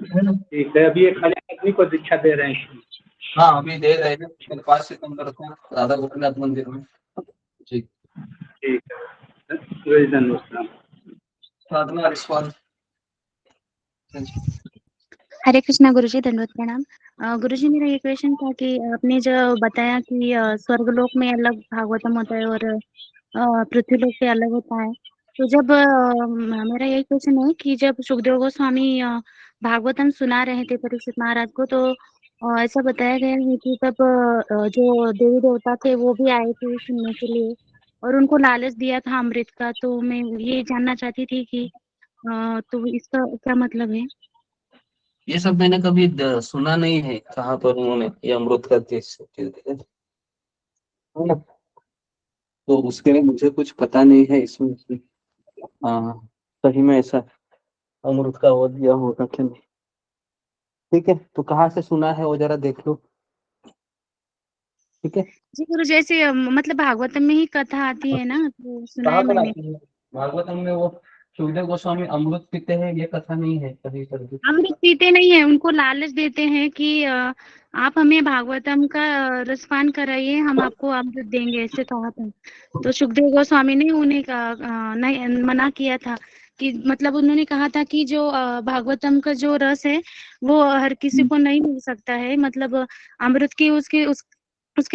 है ना। ठीक है, अभी एक खाली आदमी को दीक्षा दे रहे हैं। हाँ अभी दे रहे हैं 5 सितंबर को राधा गोपीनाथ मंदिर में जी। ठीक है, धन्यवाद। साधना रिस्पॉन्स। हरे कृष्णा गुरुजी, दंडवत प्रणाम। गुरुजी, मेरा ये क्वेश्चन था कि आपने जो बताया कि स्वर्गलोक में अलग भागवतम होता है और पृथ्वीलोक पे अलग होता है, तो जब मेरा यही क्वेश्चन है कि जब सुखदेव गोस्वामी भागवतम सुना रहे थे परीक्षित महाराज को, तो ऐसा बताया गया है कि तब जो देवी देवता थे वो भी आए थे सुनने के लिए और उनको लालच दिया था अमृत का। तो मैं ये जानना चाहती थी कि तो इसका क्या मतलब है? ये सब मैंने कभी सुना नहीं है, कहाँ पर उन्होंने ये अमृत का देश है ना। तो उसके लिए मुझे कुछ पता नहीं है इसमें कि सही में ऐसा अमृत का वो दिया होगा कि नहीं। ठीक है, तो कहाँ से सुना है वो जरा देख लो। ठीक है, जी गुरु, जैसे मतलब भागवतम में ही कथा आती है ना, तो सुना है कहाँ पर मैंने। आती है भागवतम में? वो सुखदेव गोस्वामी अमृत पीते हैं, ये कथा नहीं है कहीं पर भी। अमृत पीते नहीं है, उनको लालच देते हैं कि आप हमें भागवतम का रसपान कराइए, हम आपको अमृत देंगे, ऐसे कहा था। तो सुखदेव गोस्वामी ने उन्हें नहीं मना किया था कि मतलब उन्होंने कहा था कि जो भागवतम का जो रस है वो हर किसी को नहीं मिल सकता है, मतलब अमृत की उसके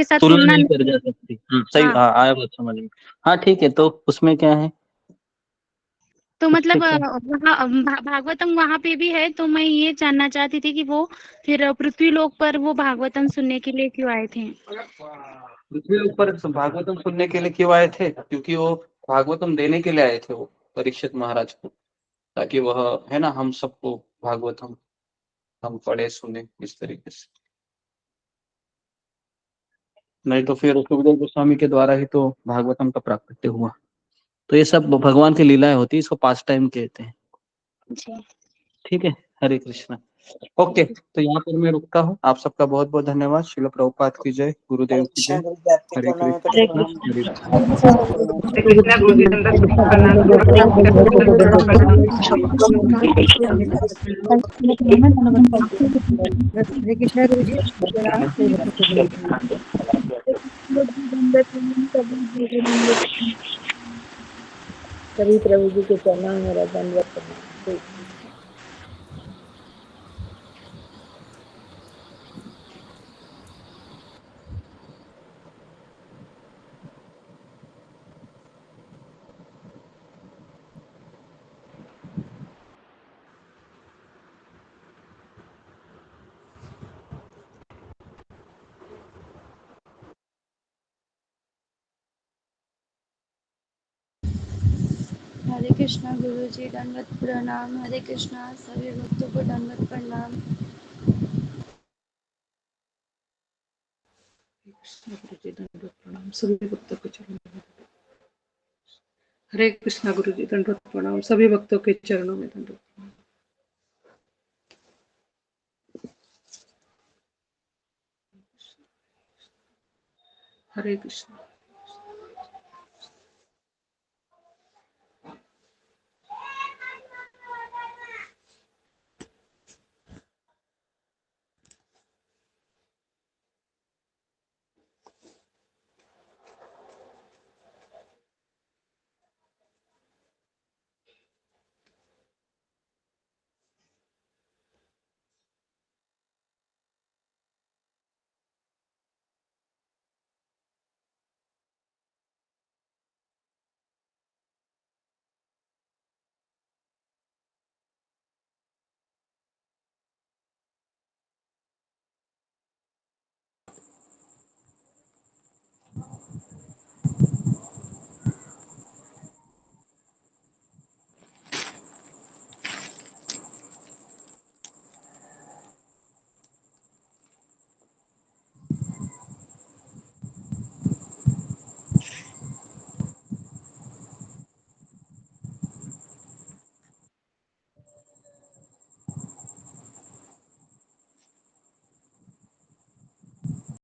साथ तुलना तुलना नहीं नहीं कर जा की। सकती। सही, हाँ, हाँ आया बात समझ में। हाँ ठीक है, तो उसमें क्या है? तो उसमें मतलब क्या? वहाँ भागवतम वहां पे भी है, तो मैं ये जानना चाहती थी कि वो फिर पृथ्वी लोक पर वो भागवतम सुनने के लिए क्यों आए थे। पृथ्वी ऊपर भागवतम सुनने के लिए क्यों आए थे? क्योंकि वो भागवतम देने के लिए आए थे, वो परीक्षित महाराज को, ताकि वह है ना हम सबको भागवतम हम पढ़े सुने इस तरीके से। नहीं तो फिर सुखदेव गोस्वामी के द्वारा ही तो भागवतम का प्राकट्य हुआ। तो ये सब भगवान की लीलाएं होती है, इसको पास टाइम कहते हैं। जी। ठीक है, हरे कृष्णा। ओके, तो यहाँ पर मैं रुकता हूँ। आप सबका बहुत बहुत धन्यवाद। श्रील प्रभुपाद की जय, हरे गुरुदेव की कृष्ण जय। गुरु जी, आपके हरे चरणों में हरे कृष्णा, प्रणाम। हरे कृष्ण। कृष्णा। हरे कृष्णा गुरु जी, दंडवत प्रणाम। गुरु जी, दंडवत प्रणाम। हरे कृष्णा गुरु जी, प्रणाम। सेवा करते हुए सभी प्रभु जी के चरणों में मेरा दंडवत प्रणाम। हरे कृष्णा गुरु जी, दंडवत प्रणाम। हरे कृष्णा, सभी भक्तों को दंडवत प्रणाम। कृष्ण गुरु जी, दंडवत प्रणाम। सभी भक्तों के चरणों में। हरे कृष्णा गुरु जी, दंडवत प्रणाम। सभी भक्तों के चरणों में दंडवत प्रणाम। हरे कृष्णा।